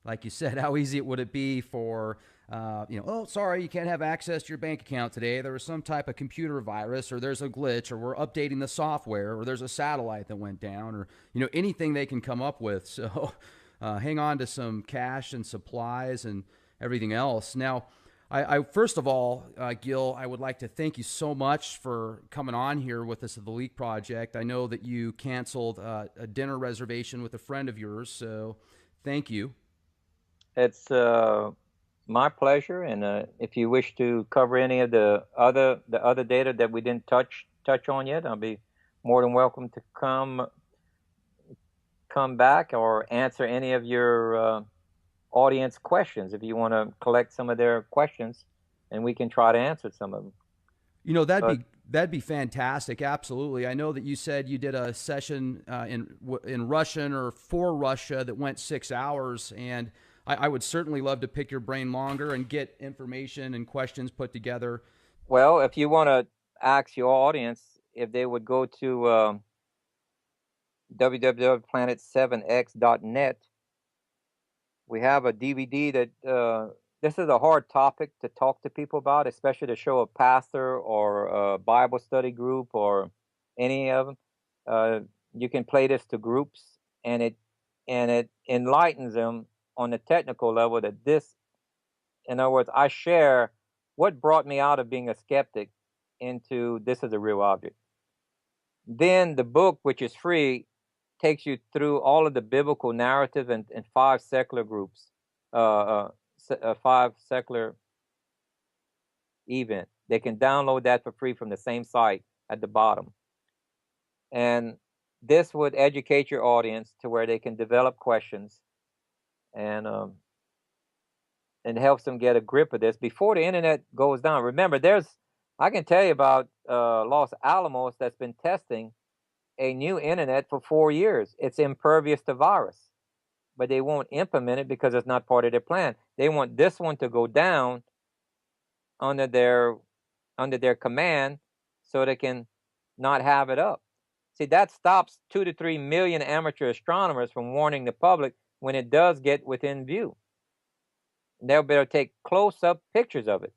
like you said, how easy would it be for, oh, sorry, you can't have access to your bank account today. There was some type of computer virus, or there's a glitch, or we're updating the software, or there's a satellite that went down, or, anything they can come up with. So hang on to some cash and supplies and everything else. Now, I first of all, Gil, I would like to thank you so much for coming on here with us at the Leak Project. I know that you canceled a dinner reservation with a friend of yours, so thank you. It's my pleasure, and if you wish to cover any of the other data that we didn't touch on yet, I'll be more than welcome to come back or answer any of your audience questions if you want to collect some of their questions, and we can try to answer some of them. That'd be fantastic. Absolutely. I know that you said you did a session in Russian or for Russia that went 6 hours, and I would certainly love to pick your brain longer and get information and questions put together. Well, if you want to ask your audience if they would go to www.planet7x.net, we have a DVD that this is a hard topic to talk to people about, especially to show a pastor or a Bible study group or any of them. You can play this to groups, and it enlightens them on the technical level that this, in other words, I share what brought me out of being a skeptic into this is a real object. Then the book, which is free, takes you through all of the biblical narrative and 5 secular groups, 5 secular event. They can download that for free from the same site at the bottom. And this would educate your audience to where they can develop questions and helps them get a grip of this before the internet goes down. Remember, I can tell you about Los Alamos that's been testing a new internet for 4 years. It's impervious to virus, but they won't implement it because it's not part of their plan. They want this one to go down under their command so they can not have it up. See, that stops 2 to 3 million amateur astronomers from warning the public when it does get within view. They'll better take close-up pictures of it.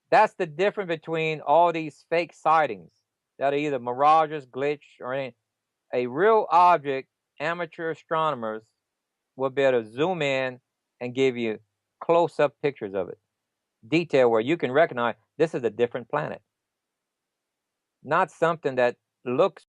That's the difference between all these fake sightings that are either mirages, glitch, or anything. A real object, amateur astronomers will be able to zoom in and give you close-up pictures of it. Detail where you can recognize this is a different planet. Not something that looks